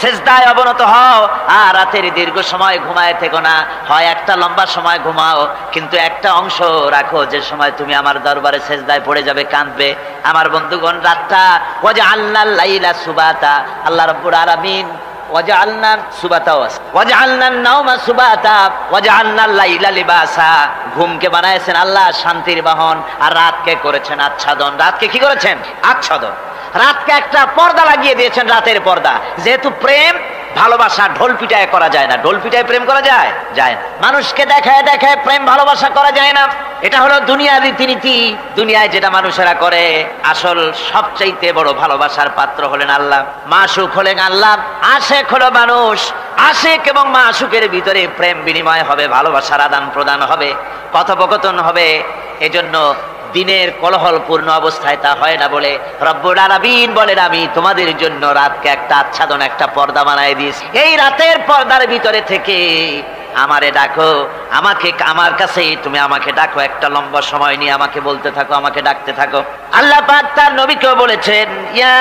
সেজদায় অবনত হও, আর রাতের দীর্ঘ সময় ঘুমায় থেকো না, হয় একটা লম্বা সময় ঘুমাও, কিন্তু একটা অংশ রাখো যে সময় তুমি আমার দরবারে সেজদায় পড়ে যাবে, কাঁদবে। আমার বন্ধুগণ, রাতটা ওয়াজআলনাল লাইলা সুবাতা, আল্লাহ রাব্বুল আলামিন ওয়াজআলনা সুবাতা ওয়াজআলনান নাওমা সুবাতা ওয়াজআলনাল লাইলা লিবাসা, ঘুমকে বানায়ছেন আল্লাহ শান্তির বাহন, আর রাতকে করেছেন আচ্ছাদন। রাতকে কি করেছেন? আচ্ছাদন। রাতকে একটা পর্দা লাগিয়ে দিয়েছেন, রাতের পর্দা। যেহেতু প্রেম ভালোবাসা ঢোল পিটায় করা যায় না। ঢোল পিটায় প্রেম করা যায়? যায় না। মানুষকে দেখায় দেখায় প্রেম ভালোবাসা করা যায় না। এটা হলো দুনিয়ার রীতিনীতি। দুনিয়ায় যেটা মানুষেরা করে, আসল সবচাইতে বড় ভালোবাসার পাত্র হলেন আল্লাহ, মাসুক হলেন আল্লাহ, আশেক হলো মানুষ। আশেক এবং মাসুকের ভিতরে প্রেম বিনিময় হবে, ভালোবাসার আদান প্রদান হবে, কথোপকথন হবে। এজন্য দিনের কোলাহলপূর্ণ অবস্থায় তা হয় না বলে রব্বুল আলামিন বলেন আমি তোমাদের জন্য রাতকে একটা আচ্ছাদন, একটা পর্দা বানায় দিয়েছি। এই রাতের পর্দার ভিতরে থেকে আমারে ডাকো, আমাকে আমার কাছে তুমি আমাকে ডাকো, একটা লম্বা সময় নিয়ে আমাকে বলতে থাকো, আমাকে ডাকতে থাকো। আল্লাহ পাক তার নবীকেও বলেছেন ইয়া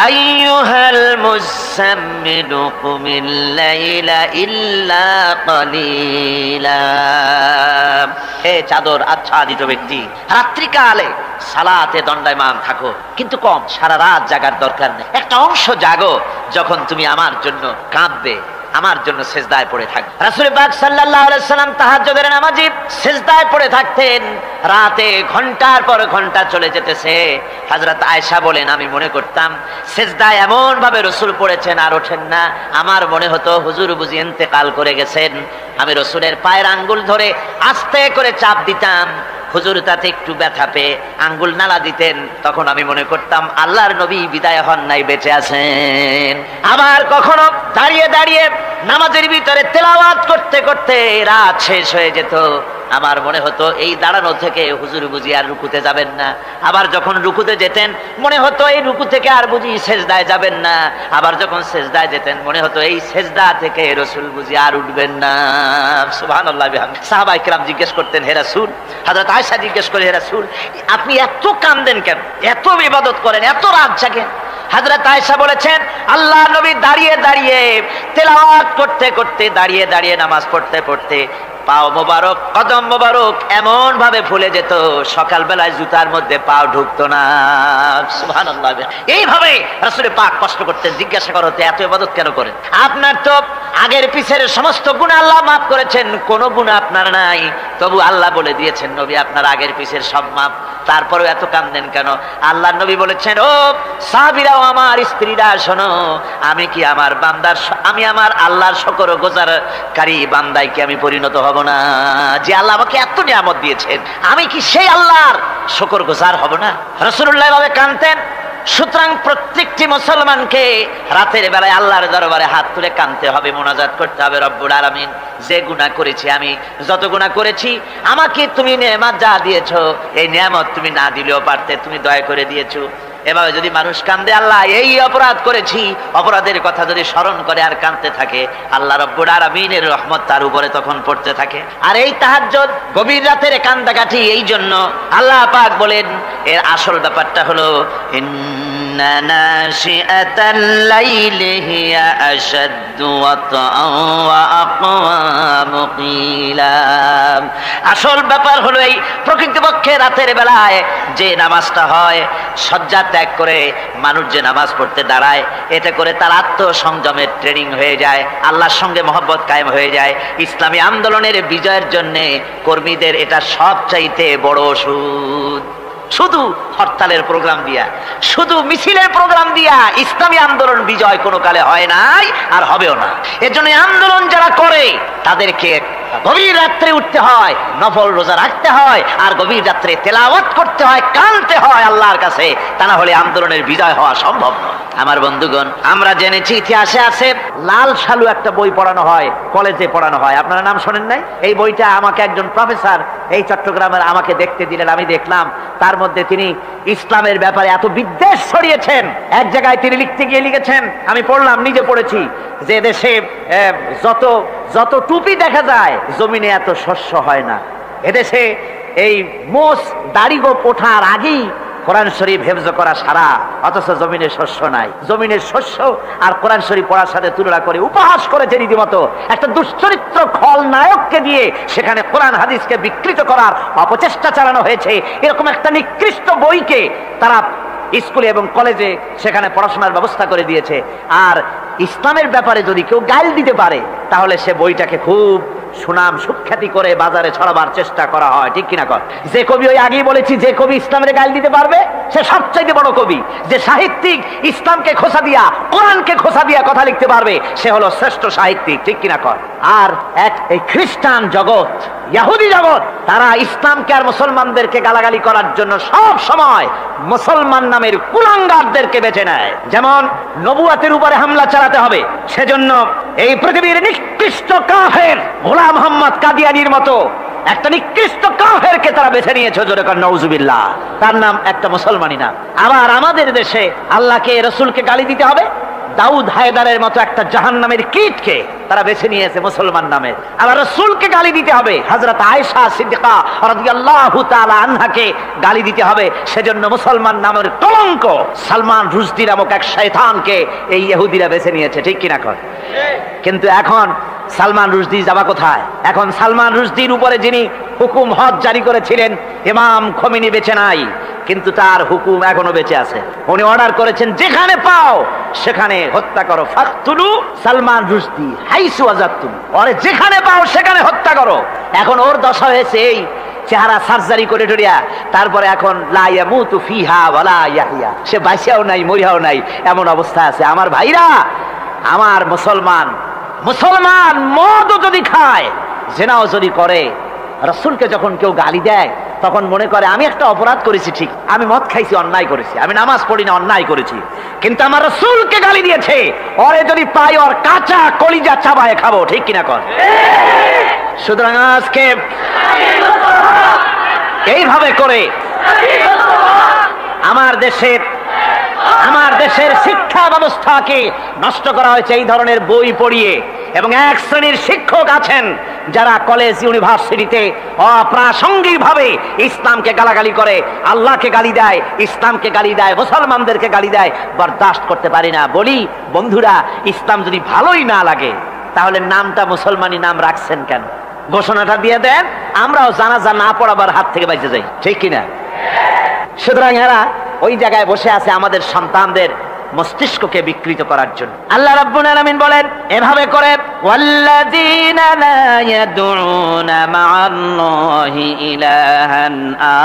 আইয়ুহাল মুযাম্মিলু কুমিল লাইলা ইল্লা কালিলা। হে চাদর আচ্ছাদিত ব্যক্তি, রাত্রিকালে সালাতে দণ্ডায়মান থাকো, কিন্তু কম, সারা রাত জাগার দরকার নেই। একটা অংশ জাগো যখন তুমি আমার জন্য কাঁদবে, আমার জন্য সেজদায় পড়ে থাকবে। রাসূল পাক সাল্লাল্লাহু আলাইহি সাল্লাম তাহাজ্জুদের নামাজে সেজদায় পড়ে থাকতেন। রাতে ঘন্টার পর ঘন্টা চলে যেতেছে। হযরত আয়েশা বলেন আমি মনে করতাম সেজদায় এমন ভাবে রাসূল পড়েছেন আর ওঠেন না, আমার মনে হতো হুজুর বুঝি ইন্তেকাল করে গেছেন। আমি রাসূলের পায়ের আঙ্গুল ধরে আস্তে করে চাপ দিতাম, হুজুর তাতে একটু ব্যথা পেয়ে আঙ্গুল নাড়া দিতেন, তখন আমি মনে করতাম আল্লাহর নবী বিদায় হন নাই, বেঁচে আছেন। আবার কখনো দাঁড়িয়ে দাঁড়িয়ে নামাজের ভিতরে তেলাওয়াত করতে করতে রাত শেষ হয়ে যেত। আমার মনে হতো এই দাঁড়ানো থেকে হুজুর বুঝি আর রুকুতে যাবেন না। আবার যখন রুকুতে যেতেন মনে হতো এই রুকু থেকে আর বুঝি সেজদায় যাবেন না। আবার যখন সেজদায় যেতেন মনে হতো এই সেজদা থেকে রাসূল বুঝি আর উঠবেন না। সুবহানাল্লাহ। সাহাবায়ে কেরাম জিজ্ঞেস করতেন হে রাসূল, হযরত আয়েশা জিজ্ঞেস করে হে রাসূল আপনি এত কাঁদেন কেন, এত ইবাদত করেন, এত রাত জাগেন? হযরত আয়েশা বলেছেন আল্লাহ নবী দাঁড়িয়ে দাঁড়িয়ে তেলাওয়াত করতে করতে, দাঁড়িয়ে দাঁড়িয়ে নামাজ পড়তে পড়তে পাও মোবারক, কদম মোবারক এমন ভাবে ফুলে যেত সকাল বেলায় জুতার মধ্যে পাও ঢুকতো না। সুবহানাল্লাহ। এইভাবে রাসূল পাক কষ্ট করতেন। জিজ্ঞাসা করো তো এত ইবাদত কেন করেন? আপনার তো আগের পিছের সমস্ত গুনাহ আল্লাহ মাফ করেছেন, কোনো গুনাহ আপনার নাই, তবু আল্লাহ বলে দিয়েছেন নবী আপনার আগের পিছের সব মাফ, তারপরেও এত কাঁদেন কেন? আল্লাহ নবী বলেছেন ও সাহাবীরাও আমার স্ত্রীরা শোনো, আমি কি আমার বান্দার, আমি আমার আল্লাহর শুকরগুজারকারী বান্দায় কি আমি পরিণত হব না? যে আল্লাহ আমাকে এত নিয়ামত দিয়েছেন, আমি কি সেই আল্লাহর শুকরগুজার হব না? রাসূলুল্লাহ ভাবে কাঁদতেন। সুতরাং প্রত্যেকটি মুসলমানকে রাতের বেলায় আল্লাহর দরবারে হাত তুলে কাঁদতে হবে, মোনাজাত করতে হবে রব্বুল আলামিন যে গুনাহ করেছি, আমি যত গুনাহ করেছি, আমাকে তুমি নেয়ামত যা দিয়েছো এই নেয়ামত তুমি না দিলেও পারতে, তুমি দয়া করে দিয়েছো। এভাবে যদি মানুষ কান্দে আল্লাহ এই অপরাধ করেছি, অপরাধের কথা যদি স্মরণ করে আর কাঁদতে থাকে, আল্লাহ রব্বুল আলামিনের রহমত তার উপরে তখন পড়তে থাকে। আর এই তাহাজ্জুদ গভীর রাতের কান্দাকাটি, এই জন্য আল্লাহ পাক বলেন এর আসল ব্যাপারটা হলো ইন্না নাশিআতাল লাইলি হিয়া আশাদ্দু ওয়াতআন ওয়া আকওয়ামু কিলা। আসল ব্যাপার হলো এই প্রকৃতপক্ষে রাতের বেলায় যে নামাজটা হয়, শয্যাতে ত্যাগ করে মানুষ যে নামাজ পড়তে দাঁড়ায়, এতে করে তার আত্মসংযমের ট্রেনিং হয়ে যায়, আল্লাহর সঙ্গে মহব্বত কায়েম হয়ে যায়। ইসলামী আন্দোলনের বিজয়ের জন্য কর্মীদের এটা সবচাইতে বড় ওষুধ। শুধু হরতালের প্রোগ্রাম দিয়া, শুধু মিছিলের প্রোগ্রাম দিয়া ইসলামী আন্দোলন বিজয় কোনো কালে হয় নাই, আর হবেও না। এর জন্য আন্দোলন যারা করে তাদেরকে গভীর রাত্রে উঠতে হয়, নফল রোজা রাখতে হয়, আর গভীর রাত্রে তেলাওয়াত করতে হয়, কানতে হয় আল্লাহর কাছে, তা না হলে আন্দোলনের বিজয় হওয়া সম্ভব নয়। আমার বন্ধুগণ, আমরা জেনেছি ইতিহাসে আছে লাল সালু একটা বই পড়ানো হয়, কলেজে পড়ানো হয়, আপনারা নাম শোনেন নাই? এই বইটা আমাকে একজন প্রফেসর এই চট্টগ্রামের আমাকে দেখতে দিলেন, আমি দেখলাম। তার মধ্যে তিনি ইসলামের ব্যাপারে এত বিদ্বেষ ছড়িয়েছেন, এক জায়গায় তিনি লিখতে গিয়ে লিখেছেন, আমি পড়লাম, নিজে পড়েছি, যে দেশে যত যত টুপি দেখা যায় জমিনে এত শস্য হয় না। এদেশে এই মোষ দাড়ি গোঁফ ওঠার আগেই কোরআন শরীফ হেফজ করা সারা, অথচ জমিনে শস্য নাই। জমিনের শস্য আর কোরআন শরীফ পড়ার সাথে তুলনা করে উপহাস করেছে রীতিমতো। একটা দুশ্চরিত্র খলনায়ককে দিয়ে সেখানে কোরআন হাদিসকে বিকৃত করার অপচেষ্টা চালানো হয়েছে। এরকম একটা নিকৃষ্ট বইকে তারা স্কুলে এবং কলেজে সেখানে পড়াশোনার ব্যবস্থা করে দিয়েছে। আর ইসলামের ব্যাপারে যদি কেউ গাইল দিতে পারে, তাহলে সে বইটাকে খুব সুনাম সুখ্যাতি করে বাজারে ছড়াবার চেষ্টা করা হয়, ঠিক কিনা কর? যে কবি, ওই আগেই বলেছি, যে কবি ইসলামের গাইল দিতে পারবে সে সবচাইতে বড় কবি। যে সাহিত্যিক ইসলামকে খোসা দিয়া, কোরআনকে খোসা দিয়া কথা লিখতে পারবে, সে হলো শ্রেষ্ঠ সাহিত্যিক, ঠিক কিনা কর? আর এই খ্রিস্টান জগৎ, ইহুদি জগৎ, তারা ইসলামকে আর মুসলমানদেরকে গালাগালি করার জন্য সব সময় মুসলমান নামের কুলাঙ্গারদেরকে বেছে নেয়। যেমন নবুয়াতের উপরে হামলা চালাতে হবে, সেজন্য এই পৃথিবীর নিকৃষ্ট কাফের গোলাম মোহাম্মদ কাদিয়ানির মতো একটা নিকৃষ্ট কাফেরকে তারা বেছে নিয়েছে, জোরে কর নাউজুবিল্লাহ। তার নাম একটা মুসলমানই না। আবার আমাদের দেশে আল্লাহকে, রসুলকে গালি দিতে হবে, দাউদ হায়দারের মতো একটা জাহান্নামের কীটকে তারা বেছে নিয়েছে মুসলমান নামে। আবার রাসূলকে গালি দিতে হবে, হযরত আয়েশা সিদ্দিকা রাদিয়াল্লাহু তাআলা আনহাকে গালি দিতে হবে, সেজন্য মুসলমান নামের কলঙ্ক সালমান রুশদি নামক এক শয়তানকে এই ইহুদিরা বেছে নিয়েছে, ঠিক কিনা কর? কিন্তু এখন সালমান রুশদি যাবা কোথায়? এখন সালমান রুশদির উপরে যিনি হুকুম হজ জারি করেছিলেন ইমাম খোমেনি বেঁচে নাই, কিন্তু তার হুকুম এখনো বেঁচে আছে। উনি অর্ডার করেছেন, যেখানে পাও সেখানে হত্যা করো, ফাকতুলু সালমান রুশদি হাইসু ওয়াজাদতুম, ওরে যেখানে পাও সেখানে হত্যা করো। এখন ওর দশা হয়েছে এই, চেহারা সার্জারি করে টরিয়া, তারপরে এখন লা ইয়ামুতু ফিহা ওয়ালা ইয়াহইয়া, সে বাঁচিয়াও নাই মরিয়াও নাই, এমন অবস্থা আছে। আমার ভাইরা, আমার মুসলমান মদও যদি খায়, জিনাও যদি করে, রাসূলকে যখন কেউ গালি দেয় তখন মনে করে আমি একটা অপরাধ করেছি, ঠিক, আমি মদ খাইছি, অন্যায় করেছি, আমি নামাজ পড়ি না, অন্যায় করেছি, কিন্তু আমার রাসূলকে গালি দিয়েছে, ওরে যদি পাই ওর কাঁচা কলিজা চাবায় খাবো, ঠিক কিনা কর? সুতরাং আজকে এইভাবে করে আমার দেশের শিক্ষা ব্যবস্থাকে নষ্ট করা হয়েছে এই ধরনের বই পড়িয়ে। এবং এক শ্রেণীর শিক্ষক আছেন যারা কলেজ ইউনিভার্সিটিতে অপ্রাসঙ্গিক ভাবে ইসলামকে গালাগালি করে, আল্লাহকে গালি দেয়, ইসলামকে গালি দেয়, মুসলমানদেরকে গালি দেয়। বরদাস্ত করতে পারি না। বলি বন্ধুরা, ইসলাম যদি ভালোই না লাগে তাহলে নামটা মুসলমানি নাম রাখছেন কেন? ঘোষণাটা দিয়ে দেন, আমরাও জানাজা না পড়াবার হাত থেকে বাঁচে যাই, ঠিক কিনা? সুতরাং এরা ওই জায়গায় বসে আছে আমাদের সন্তানদের মস্তিষ্ককে বিকৃত করার জন্য। আল্লাহ রাব্বুল আলামিন বলেন এভাবে করে, ওয়াল্লাযীনা লা ইয়াদউনা মা'আল্লাহি ইলাহান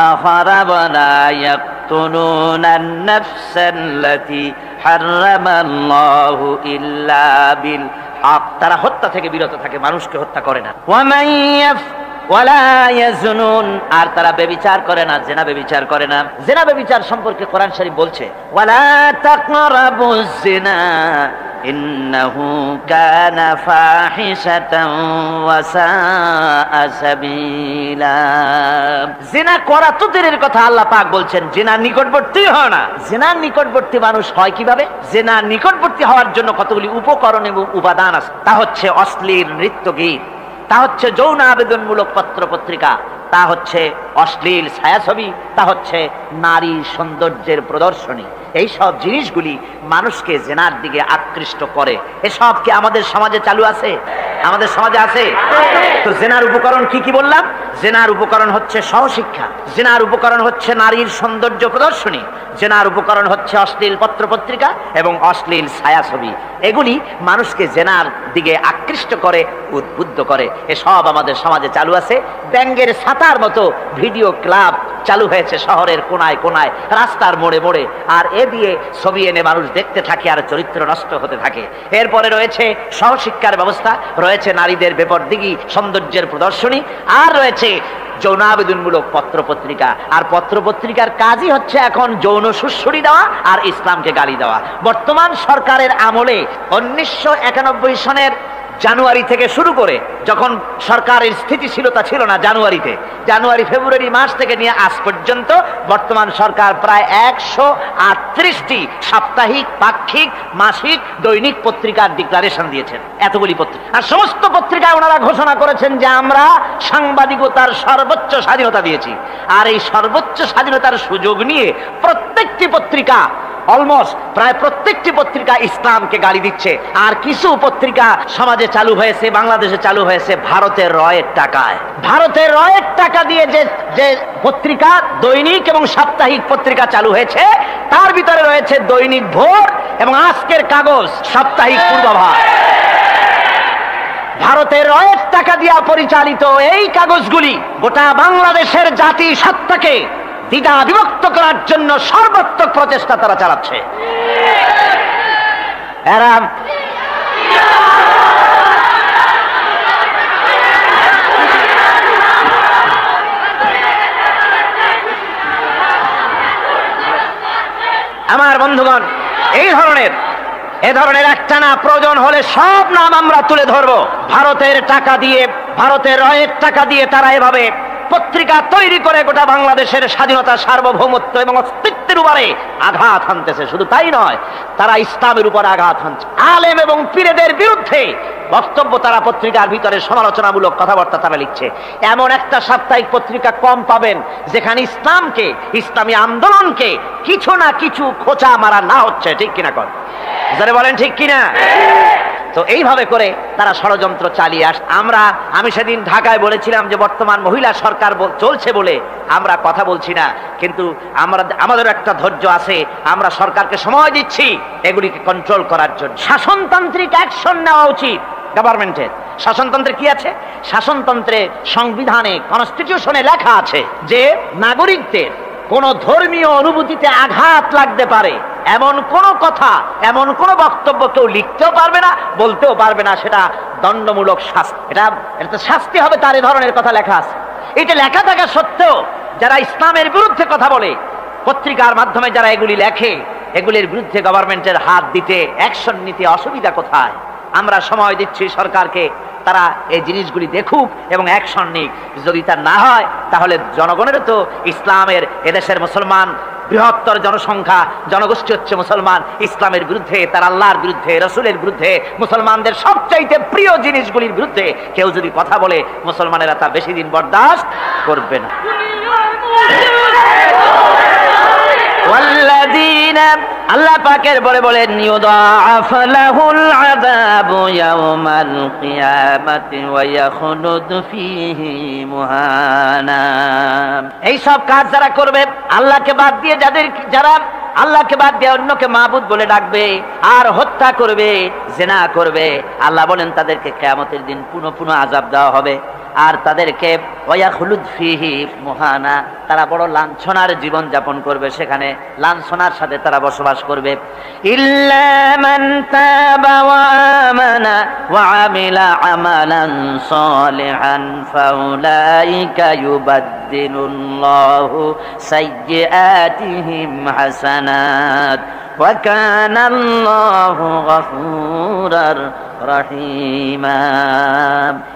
আখারা ওয়া লা ইয়াকতুলুনান নাফসাল্লাতী হারামাল্লাহু ইল্লা বিল হক, তারা হত্যা থেকে বিরত থাকে, মানুষকে হত্যা করে না। ওয়া মান ওয়ালা ইয়াজনুন, আর তারা ব্যভিচার করে না, জিনা ব্যভিচার করে না। জিনা ব্যভিচার সম্পর্কে কোরআন শরীফ বলছে, ওয়ালা তাকরাবুজ জিনা ইন্নাহু কানা ফাহিশাতান ওয়া সাআ সাবিলা। জিনা করা তো দূরের কথা, আল্লাহ পাক বলছেন জিনার নিকটবর্তী হয় না। জিনার নিকটবর্তী মানুষ হয় কিভাবে? জিনার নিকটবর্তী হওয়ার জন্য কতগুলি উপকরণ এবং উপাদান আছে। তা হচ্ছে অশ্লীল নৃত্য গীত, তা হচ্ছে যৌন আবেদনমূলক পত্র পত্রিকা, তা হচ্ছে অশ্লীল ছায়াছবি, তা হচ্ছে নারী সৌন্দর্যের প্রদর্শনী। এই সব জিনিসগুলি মানুষকে জেনার দিকে আকৃষ্ট করে। এসব কি আমাদের সমাজে চালু আছে? আমাদের সমাজে আছে? তো জেনার উপকরণ কি কি বললাম? জিনার উপকরণ হচ্ছে সহশিক্ষা, জিনার উপকরণ হচ্ছে নারীর সৌন্দর্য প্রদর্শনী, জিনার উপকরণ হচ্ছে অশ্লীল পত্রপত্রিকা এবং অশ্লীল ছায়াছবি। এগুলি মানুষকে জেনার দিকে আকৃষ্ট করে, উদ্বুদ্ধ করে। এসব আমাদের সমাজে চালু আছে। ব্যাঙ্গের ছাতার মতো ভিডিও ক্লাব চালু হয়েছে শহরের কোনায় কোনায়, রাস্তার মোড়ে মোড়ে। আর এ দিয়ে ছবি এনে মানুষ দেখতে থাকে আর চরিত্র নষ্ট হতে থাকে। এরপরে রয়েছে সহশিক্ষার ব্যবস্থা, রয়েছে নারীদের বেপরদিগি সৌন্দর্যের প্রদর্শনী, আর রয়েছে যৌনাবেদনমূলক পত্রপত্রিকা। আর পত্রপত্রিকার কাজই হচ্ছে এখন যৌন সুশ্রুতি দেওয়া আর ইসলামকে গালি দেওয়া। বর্তমান সরকারের আমলে 1991 সনের জানুয়ারি থেকে শুরু করে, যখন সরকারের স্থিতিশীলতা ছিল না, জানুয়ারি ফেব্রুয়ারি মাস থেকে নিয়ে আজ পর্যন্ত বর্তমান সরকার প্রায় 138টি সাপ্তাহিক, পাক্ষিক, মাসিক, দৈনিক পত্রিকার ডিক্লারেশন দিয়েছেন। এতগুলি পত্রিকা, আর সমস্ত পত্রিকায় ওনারা ঘোষণা করেছেন যে আমরা সাংবাদিকতার সর্বোচ্চ স্বাধীনতা দিয়েছি। আর এই সর্বোচ্চ স্বাধীনতার সুযোগ নিয়ে প্রত্যেকটি পত্রিকা, অলমোস্ট প্রায় প্রত্যেকটি পত্রিকা ইসলামকে গালি দিচ্ছে। আর কিছু পত্রিকা সমাজে চালু হয়েছে, বাংলাদেশে চালু হয়েছে ভারতের রয়ের টাকায়। ভারতের রয়ের টাকা দিয়ে যে পত্রিকা, দৈনিক এবং সাপ্তাহিক পত্রিকা চালু হয়েছে, তার ভিতরে রয়েছে দৈনিক ভোর এবং আজকের কাগজ, সাপ্তাহিক পূর্বাভাস। ভারতের রয়ের টাকা দিয়া পরিচালিত এই কাগজগুলি গোটা বাংলাদেশের জাতি সত্তাকে দ্বিধা বিভক্ত করার জন্য সর্বাত্মক প্রচেষ্টা তারা চালাচ্ছে। এরা আমার বন্ধুগণ, এ ধরনের একটা না প্রয়োজন হলে সব নাম আমরা তুলে ধরবো। ভারতের টাকা দিয়ে, ভারতের রয়ের টাকা দিয়ে তারা এভাবে পত্রিকা তৈরি করে গোটা বাংলাদেশের স্বাধীনতা, সার্বভৌমত্ব এবং অস্তিত্বের উপরে আঘাত হানতেছে। শুধু তাই নয়, তারা ইসলামের উপর আঘাত হানছে। আলেম এবং পীরদের বিরুদ্ধে বক্তব্য তারা পত্রিকার ভিতরে সমালোচনামূলক কথাবার্তা তারা লিখছে। এমন একটা সাপ্তাহিক পত্রিকা কম পাবেন যেখানে ইসলামকে, ইসলামী আন্দোলনকে কিছু না কিছু খোঁচা মারা না হচ্ছে। ঠিক কিনা কর, যারা বলেন ঠিক কিনা? তো এইভাবে করে তারা ষড়যন্ত্র চালিয়ে আমি সেদিন ঢাকায় বলেছিলাম যে বর্তমান মহিলা সরকার চলছে বলে আমরা কথা বলছি না, কিন্তু আমাদের একটা ধৈর্য আছে। আমরা সরকারকে সময় দিচ্ছি এগুলিকে কন্ট্রোল করার জন্য। শাসনতান্ত্রিক অ্যাকশন নেওয়া উচিত গভর্নমেন্টের। শাসনতন্ত্রে কি আছে? শাসনতন্ত্রে, সংবিধানে, কনস্টিটিউশনে লেখা আছে যে নাগরিকদের কোন ধর্মীয় অনুভূতিতে আঘাত লাগতে পারে এমন কোন কথা, এমন কোন বক্তব্য কেউ লিখতেও পারবে না, বলতেও পারবে না। সেটা দণ্ডমূলক শাস্তি, এটা শাস্তি হবে। তার এ ধরনের কথা লেখা আছে। এটা লেখা থাকা সত্ত্বেও যারা ইসলামের বিরুদ্ধে কথা বলে, পত্রিকার মাধ্যমে যারা এগুলি লেখে, এগুলির বিরুদ্ধে গভর্নমেন্টের হাত দিতে, অ্যাকশন নিতে অসুবিধা কোথায়? আমরা সময় দিচ্ছি সরকারকে, তারা এই জিনিসগুলি দেখুক এবং অ্যাকশন নিক। যদি তা না হয় তাহলে জনগণেরও তো ইসলামের, এদেশের মুসলমান বৃহত্তর জনসংখ্যা, জনগোষ্ঠী হচ্ছে মুসলমান, ইসলামের বিরুদ্ধে, তার আল্লাহর বিরুদ্ধে, রসুলের বিরুদ্ধে, মুসলমানদের সবচাইতে প্রিয় জিনিসগুলির বিরুদ্ধে কেউ যদি কথা বলে, মুসলমানেরা তা বেশি দিন বরদাস্ত করবে না। আল্লাহ পাকের বলে বলেন ইউদাআফ লাহুল আযাবু ইয়াওমাল কিয়ামাতি ওয়া ইয়াখলুদু ফীহি মুহানা। এই সব কাজ যারা করবে, আল্লাহকে বাদ দিয়ে যারা আল্লাহকে বাদ দিয়ে অন্যকে মাবুদ বলে ডাকবে আর হত্যা করবে, জিনা করবে, আল্লাহ বলেন তাদেরকে কিয়ামতের দিন পুনঃ আযাব দেওয়া হবে। আর তাদেরকে ওয়ায়াখলুদ ফীহি মুহানা, তারা বড় লাঞ্ছনার জীবন যাপন করবে, সেখানে লাঞ্ছনার সাথে তারা বসবাস করবে। ইল্লা মান তাবা ওয়া আমানা ওয়া আমিলা আমালান সালিহান ফাউলাইকা ইউবাদদিলুল্লাহু সাইয়্যাতিহিম হাসানাত ওয়া কানা আল্লাহু গফুরার রহিমা।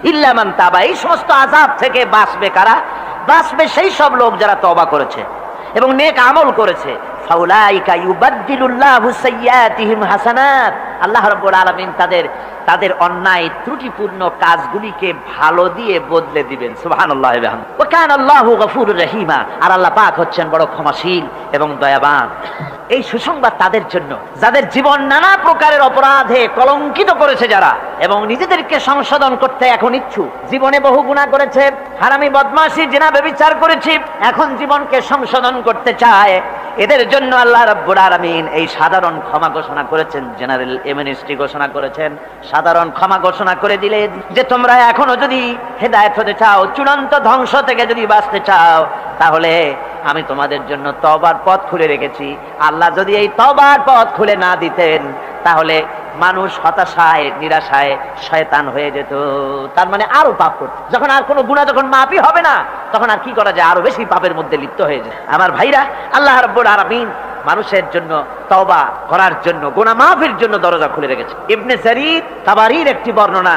ইল্লা মান তাবা, এই সমস্ত আযাব থেকে বাঁচবে কারা? বাঁচবে সেই সব লোক যারা তওবা করেছে এবং নেক আমল করেছে। ফাউলাইকা ইউবাদদিলুল্লাহু সাইয়্যাতিহিম হাসানাত, আল্লাহ রাব্বুল আলামিন তাদের অন্যায় ত্রুটিপূর্ণ কাজগুলিকে ভালো দিয়ে বদলে দিবেন। সুবহানাল্লাহ ওয়া বিহামদিহি। ওয়া কানা আল্লাহু গফুরুর রহিমা, আর আল্লাহ পাক হচ্ছেন বড় ক্ষমাশীল এবং দয়াবান। এই সুসংবাদ তাদের জন্য যাদের জীবন নানা প্রকারের অপরাধে কলঙ্কিত করেছে যারা, এবং নিজেদেরকে সংশোধন করতে এখন ইচ্ছুক। জীবনে বহু গুনাহ করেছে, হারামি, বদমাশি, জিনা, ব্যভিচার করেছি, এখন জীবনকে সংশোধন করতে চায়। এদের জন্য আল্লাহ রাব্বুল আলামিন এই সাধারণ ক্ষমা ঘোষণা করেছেন, জেনারেল এমনেস্টি ঘোষণা করেছেন। সাধারণ ক্ষমা ঘোষণা করে দিলেন যে তোমরা এখনো যদি হেদায়েত হতে চাও, চূড়ান্ত ধ্বংস থেকে যদি বাঁচতে চাও, তাহলে আমি তোমাদের জন্য তওবার পথ খুলে রেখেছি। আল্লাহ যদি এই তওবার পথ খুলে না দিতেন, তাহলে মানুষ হতাশায়, নিরাশায় শয়তান হয়ে যেত। তার মানে আরো পাপ করত। যখন আর কোনো গুনাহ যখন মাফই হবে না, তখন আর কি করা যায়? আরো বেশি পাপের মধ্যে লিপ্ত হয়ে যায়। আমার ভাইরা, আল্লাহ রাব্বুল আলামিন মানুষের জন্য তওবা করার জন্য, গুনাহ মাফের জন্য দরজা খুলে রেখেছে। ইবনে জারীর তাবারীর একটি বর্ণনা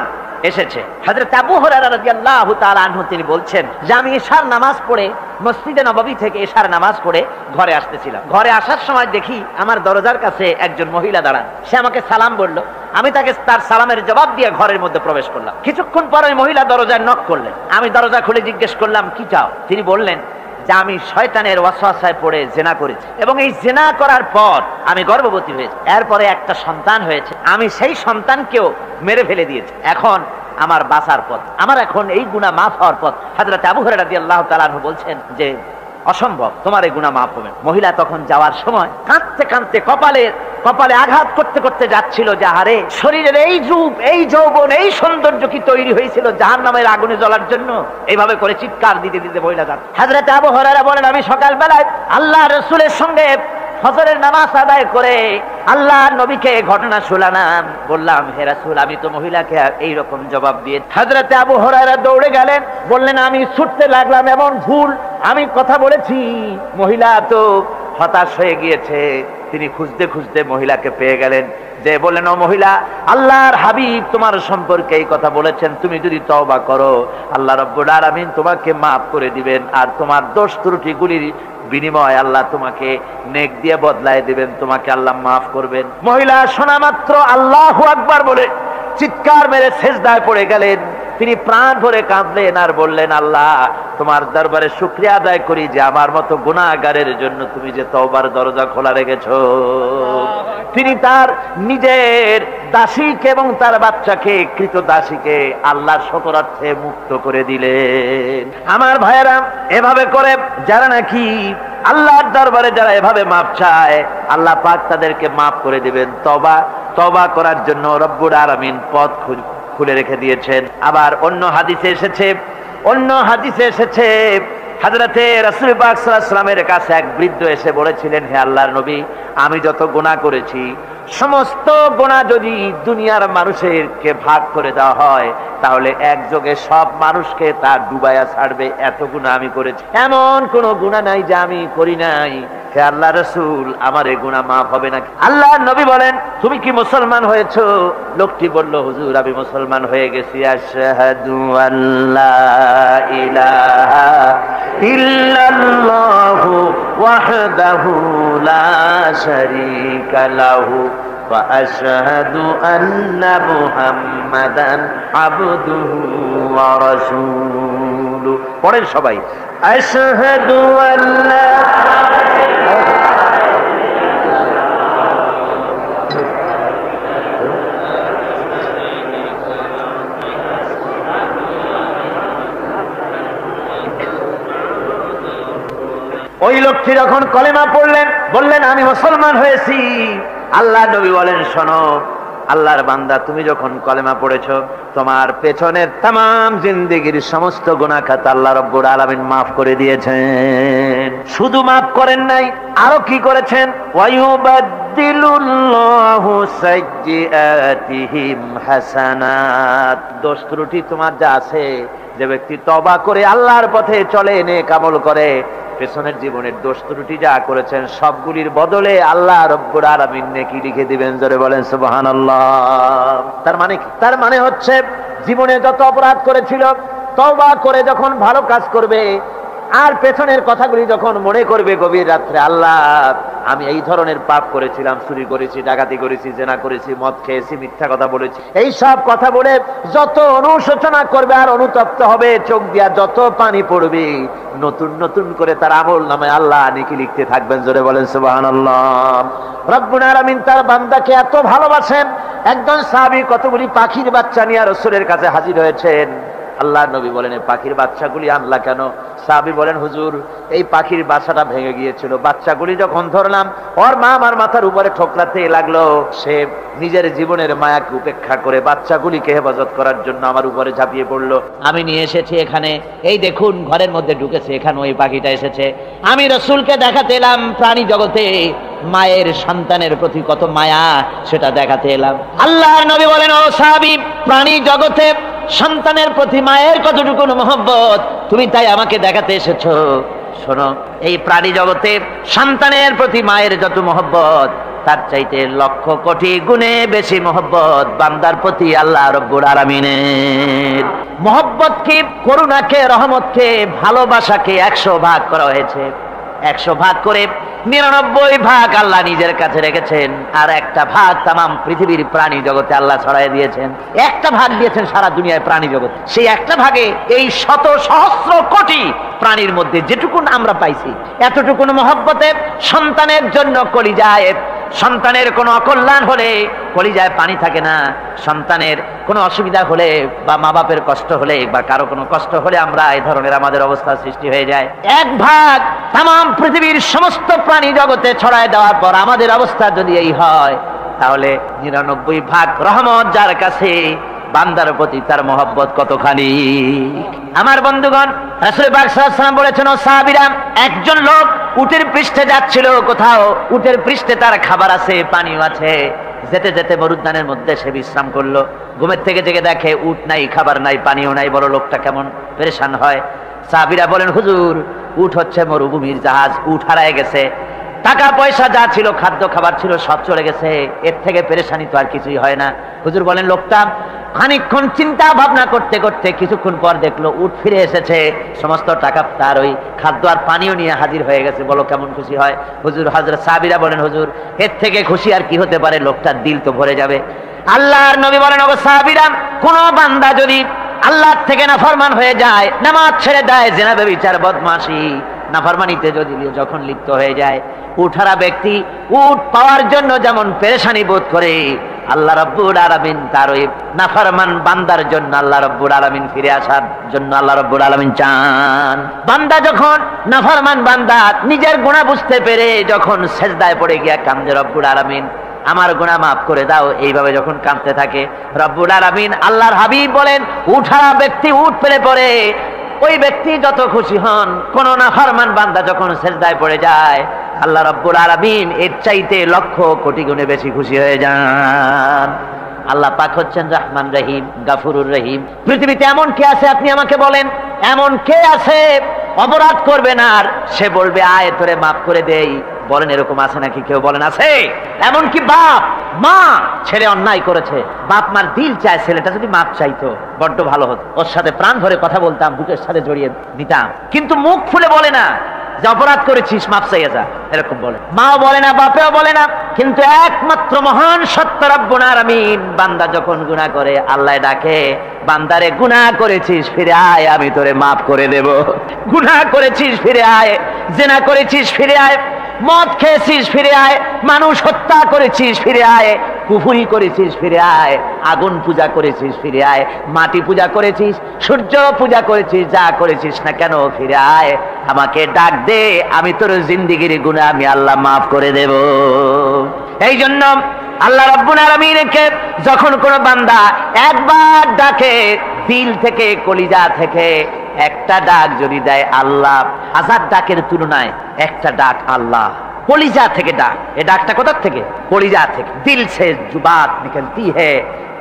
এসেছে, হযরত আবু হুরায়রা রাদিয়াল্লাহু তাআলা আনহু তিনি বলছেন যে আমি ইশার নামাজ পড়ে মসজিদে নববী থেকে ইশার নামাজ পড়ে ঘরে আসতেছিলাম। ঘরে আসার সময় দেখি আমার দরজার কাছে একজন মহিলা দাঁড়ান। সে আমাকে সালাম বলল, আমি তাকে তার সালামের জবাব দিয়ে ঘরের মধ্যে প্রবেশ করলাম। কিছুক্ষণ পর ওই মহিলা দরজায় নক করলেন। আমি দরজা খুলে জিজ্ঞেস করলাম, কি চাও? তিনি বললেন যে আমি শয়তানের ওয়াসওয়াসায় পড়ে জিনা করেছি, এবং এই জিনা করার পর আমি গর্ভবতী হয়েছি। এরপরে একটা সন্তান হয়েছে, আমি সেই সন্তানকেও মেরে ফেলে দিয়েছি। এখন আমার বাঁচার পথ, আমার এখন এই গুনাহ মাফ হওয়ার পথ। হযরত আবু হুরায়রা রাদিয়াল্লাহু তাআলা আনহু বলছেন যে অসম্ভব, তোমার এই গুনাহ মাফ হবে। মহিলা তখন যাওয়ার সময় কাঁদতে কাঁদতে কপালে আঘাত করতে করতে যাচ্ছিল যে আরে শরীরের এই রূপ, এই যৌবন, এই সৌন্দর্য কি তৈরি হয়েছিল জাহান্নামের আগুনে জ্বলার জন্য? এইভাবে করে চিৎকার দিতে দিতে মহিলা যাচ্ছে। হযরত আবু হুরায়রা বলেন, আমি সকালবেলায় আল্লাহ রাসূলের সঙ্গে ফজরের নামাজ আদায় করে আল্লাহর নবীকে ঘটনা শোনালাম। বললাম, হে রাসূল, আমি তো মহিলাকে এইরকম জবাব দিয়ে। হযরত আবু হুরায়রা দৌড়ে গেলেন, বললেন, আমি ছুটতে লাগলাম, এমন ভুল আমি কথা বলেছি। মহিলা তো হতাশ হয়ে গিয়েছে। তিনি খুঁজতে খুঁজতে মহিলাকে পেয়ে গেলেন, যে বললেন, ও মহিলা, আল্লাহর হাবিব তোমার সম্পর্কে এই কথা বলেছেন, তুমি যদি তওবা করো আল্লাহ রাব্বুল আলামিন তোমাকে মাফ করে দিবেন, আর তোমার দোষ ত্রুটিগুলির বিনিময় আল্লাহ তোমাকে নেক দিয়ে বদলায় দিবেন, তোমাকে আল্লাহ মাফ করবেন। মহিলা শোনা মাত্র আল্লাহু আকবার বলে চিৎকার মেরে সিজদায় পড়ে গেলেন। তিনি প্রাণ ভরে কাঁদলেন আর বললেন, আল্লাহ তোমার দরবারে শুকরিয়া আদায় করি যে আমার মতো গুনাহগারের জন্য তুমি যে তওবার দরজা খোলা রেখেছো। তিনি তার নিজের দাসীকে এবং তার বাচ্চাকে, কৃতদাসীকে আল্লাহর শকরার্থে মুক্ত করে দিলেন। আমার ভাইয়েরা, এভাবে করে যারা নাকি আল্লাহর দরবারে যারা এভাবে মাপ চায়, আল্লাহ পাক তাদেরকে মাফ করে দিবেন। তওবা করার জন্য রব্বুল আলামিন পথ খুলে রেখে দিয়েছেন। আবার অন্য হাদিসে এসেছে হযরতে রাসূল পাক সাল্লাল্লাহু আলাইহি ওয়াসাল্লামের কাছে এক বৃদ্ধ এসে বলেছিলেন, হে আল্লাহর নবী, আমি যত গুনাহ করেছি সমস্ত গুনাহ যদি দুনিয়ার মানুষেরকে ভাগ করে দেওয়া হয়, তাহলে একযোগে সব মানুষকে তা ডুবাইয়া ছাড়বে, এত গুনাহ আমি করেছি। এমন কোন গুনাহ নাই যা আমি করি নাই। হে আল্লাহ রাসূল, আমার এই গুনাহ মাফ হবে নাকি? আল্লাহর নবী বলেন, তুমি কি মুসলমান হয়েছো? লোকটি বলল, হুজুর, আমি মুসলমান হয়ে গেছি। আশহাদু আল্লা ইলাহা ইল্লাল্লাহু ওয়াহদাহু লা শারীকা লাহু ওয়া আশহাদু আন্না মুহাম্মাদান আবদুহু ওয়া রাসূলুহু। পড়েন সবাই, আশহাদু আল্লা। ওই লোকটি যখন কলেমা পড়লেন, বললেন, আমি মুসলমান হয়েছি। আল্লাহ নবী বলেন, শোনো আল্লাহর বান্দা, তুমি যখন কলেমা পড়েছো, তোমার পেছনের তামাম জিন্দেগির সমস্ত গুনাহ খাতা আল্লাহ রাব্বুল আলামিন মাফ করে দিয়েছেন। শুধু মাফ করেন নাই, আরো কি করেছেন? ওয়ায়ুবাদদিলুল্লাহু সাইয়্যাতিহিম হাসানাত। দোষ ত্রুটি তোমার যা আছে, যে ব্যক্তি তওবা করে আল্লাহর পথে চলে, নেক আমল করে, পেছনের জীবনের দোষ ত্রুটি যা করেছেন সবগুলির বদলে আল্লাহ রব্বুল আলামিন নেকি লিখে দিবেন। জোরে বলেন সুবহানাল্লাহ। তার মানে কি? তার মানে হচ্ছে জীবনে যত অপরাধ করেছিল, তওবা করে যখন ভালো কাজ করবে, আর পেছনের কথাগুলি যখন মনে করবে গভীর রাত্রে, আল্লাহ আমি এই ধরনের পাপ করেছিলাম, চুরি করেছি, ডাকাতি করেছি, জেনা করেছি, মদ খেয়েছি, মিথ্যা কথা বলেছি, এই সব কথা বলে যত অনুশোচনা করবে আর অনুতপ্ত হবে, চোখ দিয়া যত পানি পড়বে, নতুন নতুন করে তার আমল নামে আল্লাহ নেকি লিখতে থাকবেন। জোরে বলেন সুবহানাল্লাহ। রব্বুল আলামিন তার বান্দাকে এত ভালোবাসেন। একজন সাহাবী কতগুলি পাখির বাচ্চা নিয়ে রাসূলের কাছে হাজির হয়েছেন। আল্লাহ নবী বলেন, এই পাখির বাচ্চাগুলি আনলা কেন? সাহাবী বলেন, হুজুর এই পাখির বাসাটা ভেঙে গিয়েছিল, বাচ্চাগুলি যখন ধরলাম ওর মা আমার মাথার উপরে ঠোকরাতে লাগলো, সে নিজের জীবনের মায়াকে উপেক্ষা করে বাচ্চাগুলিকে হেফাজত করার জন্য আমার উপরে ঝাঁপিয়ে পড়লো। আমি নিয়ে এসেছি এখানে, এই দেখুন ঘরের মধ্যে ঢুকেছে, এখানে ওই পাখিটা এসেছে। আমি রাসূলকে দেখাতে এলাম প্রাণী জগতে মায়ের সন্তানের প্রতি কত মায়া, সেটা দেখাতে এলাম। আল্লাহর নবী বলেন, ও সাহাবী, প্রাণী জগতে সন্তানের প্রতি মায়ের কতটুকু মহব্বত তুমি তাই আমাকে দেখাতে এসেছো। শোনো, এই প্রাণী জগতে সন্তানের প্রতি মায়ের যত মহব্বত, তার চাইতে লক্ষ কোটি গুণে বেশি মহব্বত বান্দার প্রতি আল্লাহ রব্বুল আলামিনের। মহব্বতকে, করুণাকে, রহমতকে, ভালোবাসাকে 100 ভাগ করা হয়েছে। 100 ভাগ করে 99 ভাগ আল্লাহ নিজের কাছে রেখেছেন, আর একটা ভাগ তামাম পৃথিবীর প্রাণী জগতে আল্লাহ ছড়াই দিয়েছেন। একটা ভাগ দিয়েছেন সারা দুনিয়ায় প্রাণী জগৎ। সেই একটা ভাগে এই শত সহস্র কোটি প্রাণীর মধ্যে যেটুকুন আমরা পাইছি, এতটুকুন মহব্বতে সন্তানের জন্য কলিজায়, সন্তানের কোনো অকল্যাণ হলে কলিজায় পানি থাকে না, সন্তানের কোনো অসুবিধা হলে বা মা বাপের কষ্ট হলে বা কারো কোনো কষ্ট হলে আমরা এই ধরনের আমাদের অবস্থা সৃষ্টি হয়ে যায়। এক ভাগ তামাম পৃথিবীর সমস্ত প্রাণী জগতে ছড়ায় দেওয়ার পর আমাদের অবস্থা যদি এই হয়, তাহলে 99 ভাগ রহমত যার কাছে, বান্দার প্রতি তার মহব্বত কতখানি। আমার বন্ধুগণ, রাসূল পাক সাল্লাল্লাহু আলাইহি ওয়াসাল্লাম বলেছেন, ও সাহাবীরা, একজন লোক উটের পৃষ্ঠে যাচ্ছিল কোথাও, উটের পৃষ্ঠে তার খাবার আছে, পানিও আছে, যেতে যেতে মরুদ্যানের মধ্যে সে বিশ্রাম করলো। ঘুমের থেকে জেগে দেখে উট নাই, খাবার নাই, পানিও নাই। বড় লোকটা কেমন পেরেশান হয়। সাহাবীরা বলেন, হুজুর, উট হচ্ছে মরুভূমির জাহাজ, উট হারায় গেছে, টাকা পয়সা যা ছিল, খাদ্য খাবার ছিল, সব চলে গেছে, এর থেকে পেরেশানি তো আর কিছুই হয় না। হুজুর বলেন, লোকটা খানিকক্ষণ চিন্তা ভাবনা করতে করতে কিছুক্ষণ পর দেখলো উট ফিরে এসেছে, সমস্ত টাকা তার ওই খাদ্য আর পানিও নিয়ে হাজির হয়ে গেছে। বলো কেমন খুশি হয়? হুজুর, হযরত সাহাবীরা বলেন, হুজুর, এর থেকে খুশি আর কি হতে পারে? লোকটার দিল তো ভরে যাবে। আল্লাহর নবী বলেন, ও সাহাবীরা, কোন বান্দা যদি আল্লাহর থেকে নাফরমান হয়ে যায়, নামাজ ছেড়ে দেয়, জিনা ব্যভিচার বদমাশি নাফরমানিতে যদি যখন লিপ্ত হয়ে যায়, উঠারা ব্যক্তি উট পাওয়ার জন্য যেমন পেরেশানি বোধ করে, আল্লাহ রাব্বুল আলামিন তার ওই নাফরমান বান্দার জন্য, আল্লাহ রাব্বুল আলামিন ফিরে আসার জন্য আল্লাহ রাব্বুল আলামিন চান। বান্দা যখন, নাফরমান বান্দা নিজের গুনাহ বুঝতে পেরে যখন সেজদায় পড়ে গিয়া কান্দে, রব্বুল আলামিন আমার গুনাহ মাফ করে দাও, এইভাবে যখন কাঁদতে থাকে, রব্বুল আলামিন, আল্লাহর হাবিব বলেন, উঠারা ব্যক্তি উঠ পেলে পড়ে, ওই ব্যক্তি যত খুশি হন। কোন নাফরমান বান্দা যখন সেজদায় পড়ে যায়, আল্লাহ রাব্বুল আলামিন এর চাইতে লক্ষ কোটি গুণে বেশি খুশি হয়ে যান। আল্লাহ পাক হচ্ছেন রহমান রহিম, গাফুরুর রহিম। পৃথিবীতে এমন কে আছে আপনি আমাকে বলেন? এমন কে আছে অপরাধ করবে না আর সে বলবে আয় তোরে মাফ করে দেই? বলেন, এরকম আছে নাকি? কেউ বলেন আছে? এমনকি বাপ মা, ছেলে অন্যায় করেছে, বাপ মার দিল চায় ছেলেটা যদি মাপ চাইতো, বড্ড ভালো হতো, ওর সাথে প্রাণ ভরে কথা বলতাম, বুকের সাথে জড়িয়ে নিতাম। কিন্তু মুখ খুলে বলে না যে অপরাধ করেছিস, মাপ চাইয়া যা, এরকম বলে। মাও বলে না, বাপেও বলে না। কিন্তু একমাত্র মহান সত্য রব্বুল আলামিন, বান্দা যখন গুনাহ করে, আল্লাহ ডাকে, বান্দারে গুনাহ করেছিস ফিরে আয়, আমি তোরে মাফ করে দেব। গুনাহ করেছিস ফিরে আয়, জিনা করেছিস ফিরে আয়, মদ খেয়েছিস ফিরে আয়, মানুষ হত্যা করেছিস ফিরে আয়, কুফরি করেছিস ফিরে আয়, আগুন পূজা করেছিস ফিরে আয়, মাটি পূজা করেছিস, সূর্য পূজা করেছিস, যা করেছিস না কেন ফিরে আয়, আমাকে ডাক দে, আমি তোর জিন্দেগির গুনাহ আমি আল্লাহ মাফ করে দেব। এই জন্য আল্লাহ রাব্বুল আলামিনকে যখন কোন বান্দা একবার ডাকে, দিল থেকে, কলিজা থেকে একটা ডাক যদি দেয়, আল্লাহ 1000 ডাকের তুলনায় একটা ডাক আল্লাহ কলিজা থেকে ডাক। এই ডাকটা কোথা থেকে? কলিজা থেকে। দিল সে जो बात निकलती है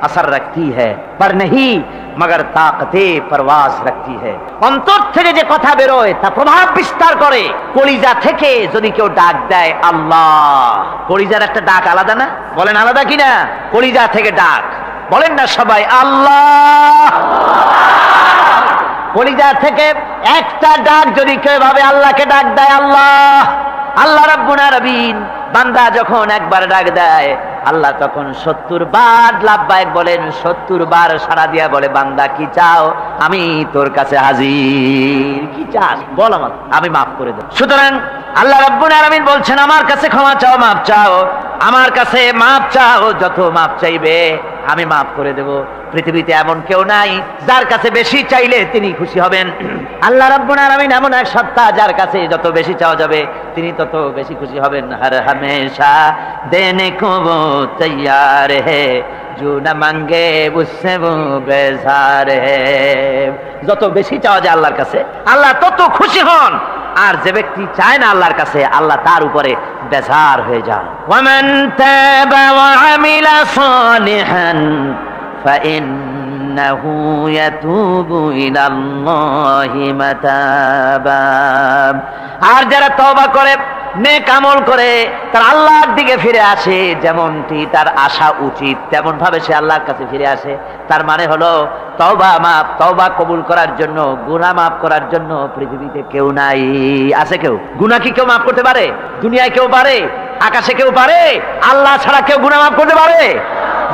असर रखती है पर नहीं मगर ताकते परवाज रखती है। অন্তর থেকে যে কথা বেরোয় তা প্রভাব বিস্তার করে। কলিজা থেকে যদি কেউ ডাক দেয় আল্লাহ, কলিজার একটা ডাক আলাদা না? বলেন আলাদা কিনা? কলিজা থেকে ডাক, বলেন না সবাই আল্লাহ। কলিজা থেকে একটা ডাক যদি কেউ ভাবে আল্লাহকে ডাক দেয় আল্লাহ, আল্লাহ রাব্বুল আলামিন বান্দা যখন একবার ডাক দেয়, আল্লাহ তখন 70 বার লাব্বাইক বলেন, 70 বার সাড়া দিয়া বলে, বান্দা কি চাও, আমি তোর কাছে হাজির। কি চাস বল, আমার আমি মাফ করে দেব। সুতরাং আল্লাহ রাব্বুল আলামিন বলছেন, আমার কাছে ক্ষমা চাও, মাফ চাও, আমার কাছে মাফ চাও, যত মাফ চাইবে আমি মাফ করে দেব। পৃথিবীতে এমন কেউ নাই যার কাছে বেশি চাইলে তিনি খুশি হবেন। আল্লাহ রাব্বুল আলামিন এমন এক সত্তা যার কাছে যত বেশি চাওয়া যাবে তিনি তত বেশি খুশি হবেন। হর হামেশা দেনে কো वो तैयार है जो न मांगे उससे वो बेजार है। যত বেশি চাওয়া যায় আল্লাহর কাছে আল্লাহ তত খুশি হন, আর যে ব্যক্তি চায় না আল্লাহর কাছে আল্লাহ তার উপরে বেজার হয়ে যান। ওয়ামান তাবা ওয়া আমিলা সালিহান ফাইন্নাহু ইয়াতুবু ইলাল্লাহি মাতাবা। আর যারা তওবা করে, নেক আমল করে, তার আল্লাহর দিকে ফিরে আসে, যেমনটি তার আশা উচিত তেমন ভাবে সে আল্লাহর কাছে ফিরে আসে, তার মানে হলো তওবা মাফ, তওবা কবুল করার জন্য, গুনাহ মাফ করার জন্য পৃথিবীতে কেউ নাই। আছে কেউ? গুনাহ কি কেউ মাফ করতে পারে? দুনিয়ায় কেউ পারে? আকাশে কেউ পারে? আল্লাহ ছাড়া কেউ গুনাহ মাফ করতে পারে?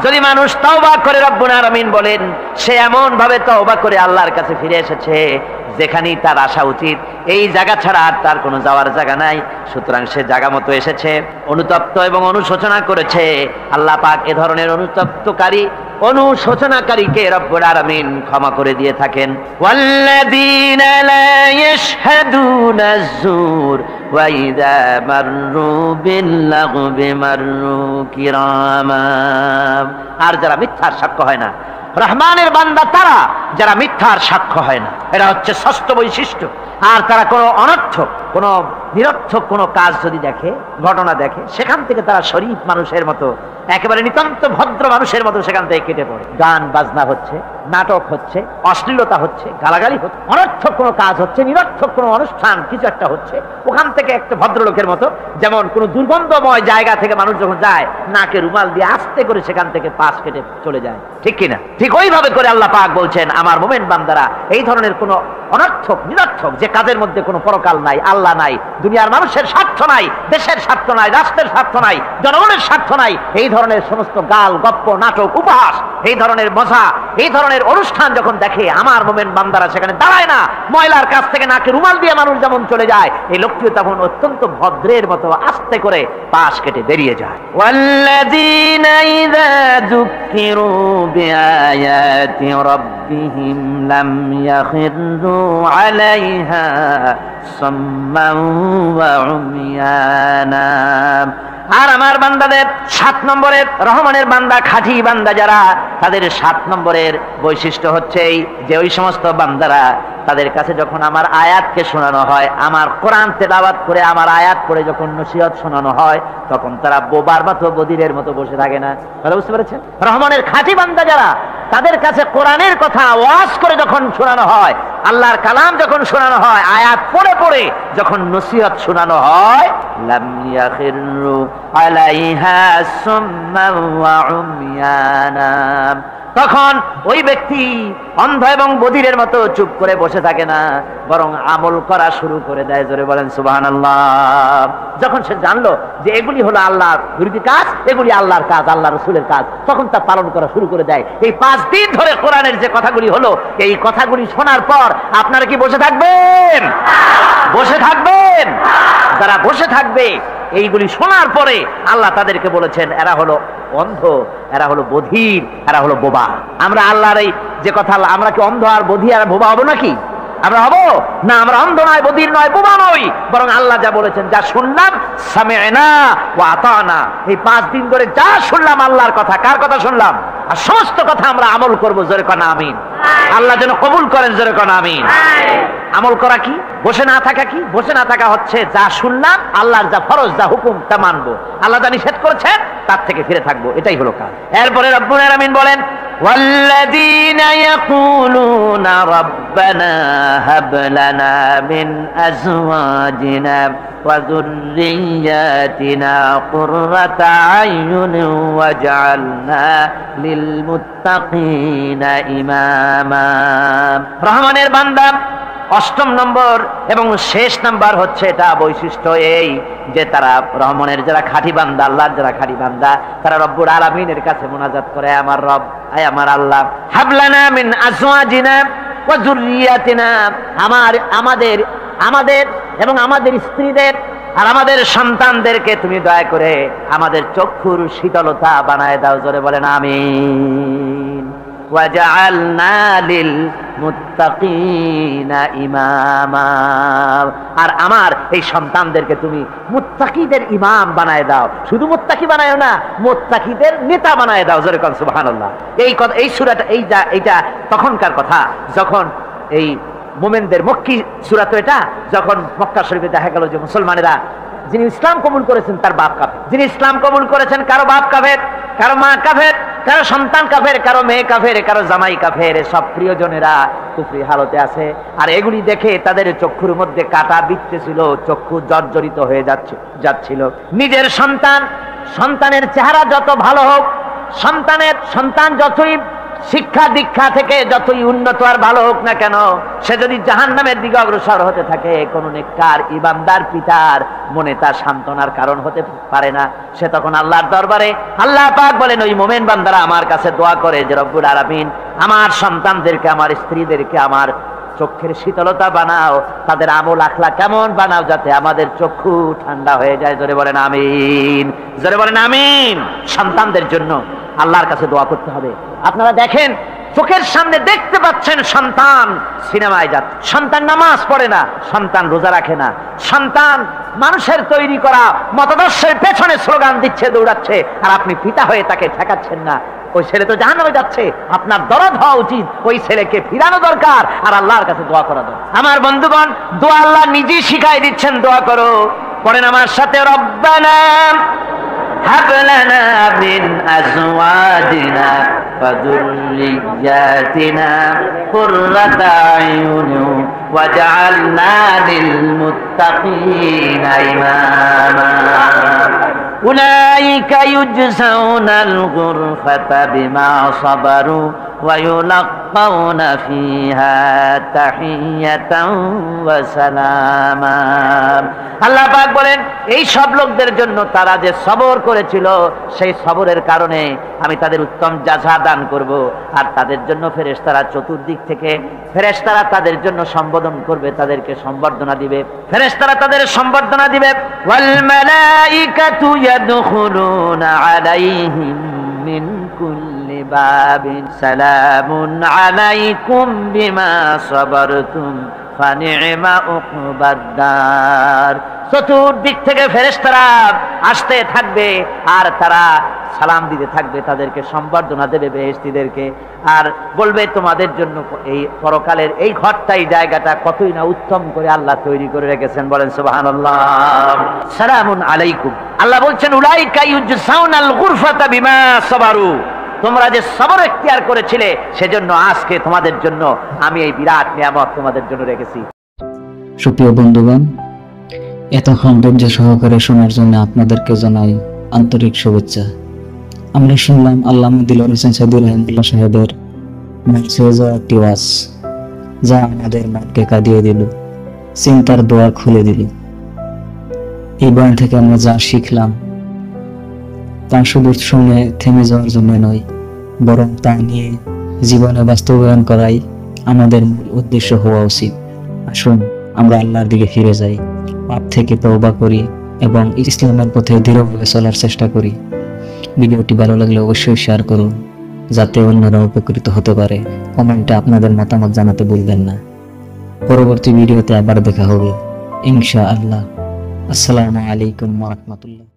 যদি মানুষ তওবা করে, রব্বুল আলামিন বলেন সে এমন ভাবে তওবা করে আল্লাহর কাছে ফিরে এসেছে যেখানেই তার আসা উচিত, এই জায়গা ছাড়া আর তার কোনো যাওয়ার জায়গা নাই। সুতরাং সে জায়গা মতো এসেছে, অনুতপ্ত এবং অনুশোচনা করেছে। আল্লাহ পাক এ ধরনের অনুতপ্তকারী, অনুশোচনাকারীকে রব্বুল আলামিন ক্ষমা করে দিয়ে থাকেন। ওয়াল্লাযীনা লা ইয়াশহাদুনা আয-যুর ওয়া ইযা মাররু বিল-লাগবি মাররু কিরামা। আর যারা মিথ্যার সাক্ষ্য হয় না, রহমানের বান্দা তারা যারা মিথ্যার সাক্ষ্য হয় না, এটা হচ্ছে ষষ্ঠ বৈশিষ্ট্য। আর তারা কোনো অনর্থক, কোনো নিরর্থক কোনো কাজ যদি দেখে, ঘটনা দেখে, সেখান থেকে তারা শরীফ মানুষের মতো, একেবারে নিতান্ত ভদ্র মানুষের মতো সেখান থেকে কেটে পড়ে। গান বাজনা হচ্ছে, নাটক হচ্ছে, অশ্লীলতা হচ্ছে, গালাগালি হচ্ছে, অনর্থক কোনো কাজ হচ্ছে, নিরর্থক কোনো অনুষ্ঠান কিছু একটা হচ্ছে, ওখান থেকে একটা ভদ্রলোকের মতো, যেমন কোনো দুর্গন্ধময় জায়গা থেকে মানুষ যখন যায় নাকে রুমাল দিয়ে আস্তে করে সেখান থেকে পাশ কেটে চলে যায়, ঠিক কিনা? ঠিক ওইভাবে করে আল্লাহ পাক বলছেন আমার মুমিন বান্দারা এই ধরনের কোনো অনর্থক, নিরর্থক যে কাজের মধ্যে কোনো পরকাল নাই, আল্লাহ নাই, দুনিয়ার মানুষের স্বার্থ নাই, দেশের স্বার্থ নাই, রাষ্ট্রের স্বার্থ নাই, জনগণের স্বার্থ নাই, এই ধরনের সমস্ত গাল গপ্প, নাটক, উপহাস, এই ধরনের মজা, এই ধরনের অনুষ্ঠান যখন দেখে আমার মুমিন বান্দারা সেখানে দাঁড়ায় না। ময়লার কাছ থেকে নাকে রুমাল দিয়ে মানুষ যেমন চলে যায়, এই লোকটিও তখন অত্যন্ত ভদ্রের মতো আস্তে করে পাশ কেটে বেরিয়ে যায়। ওয়াল্লাযীনা ইযা যুক্কিরু বিআয়াতি রাব্বিহিম লাম ইয়াখিরু আলাইহা সাম্মান ওয়া উমিয়ানা। আর আমার বান্দাদের 7 নম্বরের, রহমানের বান্দা, খাঁটি বান্দা যারা, তাদের 7 নম্বরের বৈশিষ্ট্য হচ্ছে এই যে ওই সমস্ত বান্দারা তাদের কাছে যখন আমার আয়াতকে শোনানো হয়, আমার কোরআন তেলাওয়াত করে আমার আয়াত পড়ে যখন নসিহত শোনানো হয়, তখন তারা বোবার মতো, বদিরের মতো বসে থাকে না। তাহলে বুঝতে পেরেছেন? রহমানের খাঁটি বান্দা যারা, তাদের কাছে কোরআনের কথা ওয়াজ করে যখন শোনানো হয়, আল্লাহর কালাম যখন শোনানো হয়, আয়াত পড়ে পড়ে যখন নসিহত শোনানো হয়, লাম ইয়াখিরু আলাইহা সুম্মান ওয়া উমিয়ানা, তখন ওই ব্যক্তি অন্ধ এবং বধিরের মতো চুপ করে বসে থাকে না, বরং আমল করা শুরু করে দেয়। জোরে বলেন সুবহানাল্লাহ। যখন সে জানলো যে এগুলি হলো আল্লাহর বিরোধী কাজ, এগুলি আল্লাহর কাজ, আল্লাহ রসুলের কাজ, তখন তা পালন করা শুরু করে দেয়। এই 5 দিন ধরে কোরআনের যে কথাগুলি হলো, এই কথাগুলি শোনার পর আপনারা কি বসে থাকবেন? বসে থাকবেন? যারা বসে থাকবে এইগুলি শোনার পরে আল্লাহ তাদেরকে বলেছেন এরা হলো অন্ধ, এরা হলো বধির, এরা হলো বোবা। আমরা আল্লাহর এই যে কথা, আমরা কি অন্ধ আর বধির আর বোবা হবো নাকি? আমরা হবো না? আমরা অন্ধ নয়, বধির নয়, বোবা নই, বরং আল্লাহ যা বলেছেন, যা শুনলাম সামি'না ওয়া আতা'না, এই 5 দিন ধরে যা শুনলাম আল্লাহর কথা, কার কথা শুনলাম? আর সমস্ত কথা আমরা আমল করবো। জোরে কোন আমিন। আল্লাহ যেন কবুল করেন। জোরে কোন আমিন। আমল করা কি? বসে না থাকা কি? বসে না থাকা হচ্ছে যা শুনলাম, আল্লাহর যা ফরজ, যা হুকুম, তা মানবো, আল্লাহ যা নিষেধ করেছেন তার থেকে ফিরে থাকবো, এটাই হলো কাজ। এরপরে রব্বুল আলামিন বলেন ওয়াল্লাযীনা ইয়াকুলুনা রাব্বানা হাব লানা মিন আজওয়াজিনা ওয়া যুররিয়্যাতিনা কুররাতা আয়ুনিন ওয়াজআলনা লিল মুত্তাকিনা ইমামা। রহমানের বান্দা অষ্টম নম্বর এবং শেষ নাম্বার হচ্ছে এটা বৈশিষ্ট্য এই যে তারা রহমানের যারা খাঁটি বান্দা, আল্লাহর যারা খাঁটি বান্দা, তারা রব্বুল আলামিনের কাছে মুনাজাত করে, আমার রব, আয় আমার আল্লাহ, হাবলানা মিন আজওয়াজিনা ওয়া যুররিয়াতিনা, আমাদের এবং আমাদের স্ত্রীদের আর আমাদের সন্তানদেরকে তুমি দয়া করে আমাদের চক্ষুর শীতলতা বানায় দাও। জোরে বলেন আমিন। ওয়াজআলনা লিল মুত্তাকিনা ইমামা, আর আমার এই সন্তানদেরকে তুমি মুত্তাকিদের ইমাম বানায় দাও। শুধু মুত্তাকি বানায়ও না, মুত্তাকিদের নেতা বানায় দাও। জোরে কোন সুবহানাল্লাহ। এই সূরাটা এইটা তখনকার কথা যখন এই মুমিনদের মক্কি সূরা, তো এটা যখন মক্কা শরীফে দেখা গেল যে মুসলমানেরা যিনি ইসলাম কবুল করেছেন তার বাপ কাফের, যিনি ইসলাম কবুল করেছেন কারো বাপ কাফের, কারো মা কাফের, কারো সন্তান কাফের, কারো মেয়ে কাফের, কারো জামাই কাফের, সব প্রিয়জনেরা কুফরি হালতে আছে। আর এগুলি দেখে তাদের চক্ষুর মধ্যে কাঁটা বিঁধতেছিল, চক্ষু জর্জরিত হয়ে যাচ্ছিল। নিজের সন্তানের চেহারা যত ভালো হোক, সন্তান যতই শিক্ষা দীক্ষা থেকে যতই উন্নত আর ভালো হোক না কেন, সে যদি জাহান্নামের দিকে অগ্রসর হতে থাকে, কোন নেককার ইমানদার পিতার মনে তার সান্ত্বনার কারণ হতে পারে না। সে তখন আল্লাহর দরবারে, আল্লাহ পাক বলেন ওই মুমিন বান্দারা আমার কাছে দোয়া করে যে রব্বুল আলামিন আমার সন্তানদেরকে, আমার স্ত্রীদেরকে আমার চোখের শীতলতা বানাও, তাদের আমল আখলা কেমন বানাও, যাতে আমাদের চক্ষু ঠান্ডা হয়ে যায়। জোরে বলেন আমিন, জোরে বলেন আমিন। সন্তানদের জন্য আল্লাহর কাছে দোয়া করতে হবে। আপনারা দেখেন, চোখের সামনে দেখতে পাচ্ছেন সন্তান সিনেমায় যাচ্ছে, সন্তান নামাজ পড়ে না, সন্তান রোজা রাখে না, সন্তান মানুষের তৈরি করা মতাদর্শের পেছনে স্লোগান দিচ্ছে, দৌড়াচ্ছে, আর আপনি পিতা হয়ে তাকে ঠেকাচ্ছেন না। ওই ছেলে তো জাহান্নামে যাচ্ছে, আপনার দরদ হওয়া উচিত, ওই ছেলেকে ফিরানো দরকার আর আল্লাহর কাছে দোয়া করা দরকার। আমার বন্ধুগণ, দোয়া আল্লাহ নিজেই শিখাই দিচ্ছেন, দোয়া করো। পড়েন আমার সাথে, রব্বানা হাব লানা মিন আজওয়াজিনা ওয়া যুররিয়াতিনা কুররাতা আয়ুন ওয়াজআলনা লিল মুত্তাকিনা ইমামা। উলাইকা ইউজজাউনাল গুরফাতা বিমা সাবারু ওয়া ইউলাক্কাউনা ফিহা তাহিয়াতান ওয়া সালামা। আল্লাহ পাক বলেন এই সব লোকদের জন্য তারা যে সবর করেছিল, সেই সবরের কারণে আমি তাদের উত্তম জাযা দান করব। আর তাদের জন্য ফেরেশতারা চতুর্দিক থেকে ফেরেশতারা তাদের জন্য সম্বোধন করবে, তাদেরকে সম্বর্ধনা দিবে, ফেরেশতারা তাদের সম্বর্ধনা দিবে। ওয়াল মালাইকাতু ইয়াদখুলুনা আলাইহিম মিন কুল্লি বাবিন সালামুন আলাইকুম বিমা সাবারতুম ফানি'মা উকবাদ-দার। চতুর্দিক থেকে ফেরেশতারা আসতে থাকবে আর তারা সালাম দিতে থাকবে, তাদেরকে সম্বর্ধনা দেবে বেহেশতীদেরকে, আর বলবে তোমাদের জন্য এই পরকালের এই ঘরটাই, জায়গাটা কতই না উত্তম করে আল্লাহ তৈরি করে রেখেছেন। বলেন সুবহানাল্লাহ। সালামুন আলাইকুম। আল্লাহ বলছেন উলাইকা ইউজসাউনাল গুরফাতা বিমা সাবারু, তোমরা যে সবর এখতিয়ার করেছিলে সেজন্য আজকে তোমাদের জন্য আমি এই বিরাট নিয়ামত তোমাদের জন্য রেখেছি। সুপ্রিয় বন্ধুগণ, এতক্ষণ ধৈর্য সহকারে শোনার জন্য আপনাদেরকে জানাই আন্তরিক শুভেচ্ছা। আমরা শুনলাম আল্লামা দিলওয়ার হোসেন সাইদুর রহমাতুল্লাহ সাহেবের মেসেজা একটি ওয়াজ, যা আমাদের মনকে কাঁদিয়ে দিল, চিন্তার দোয়া খুলে দিল। এই বয়ান থেকে আমরা যা শিখলাম তা শুধু শুনে থেমে যাওয়ার জন্য নয়, বরং তা নিয়ে জীবনে বাস্তবায়ন করাই আমাদের মূল উদ্দেশ্য হওয়া উচিত। আসুন আমরা আল্লাহর দিকে ফিরে যাই, পাপ থেকে তওবা করি এবং ইসলামের পথে দৃঢ়ভাবে চলার চেষ্টা করি। ভিডিওটি ভালো লাগলে অবশ্যই শেয়ার করুন, যাতে অন্যরা উপকৃত হতে পারে। কমেন্টে আপনাদের মতামত জানাতে ভুলবেন না। পরবর্তী ভিডিওতে আবার দেখা হবে ইনশাআল্লাহ। আসসালামু আলাইকুম ওয়া রাহমাতুল্লাহ।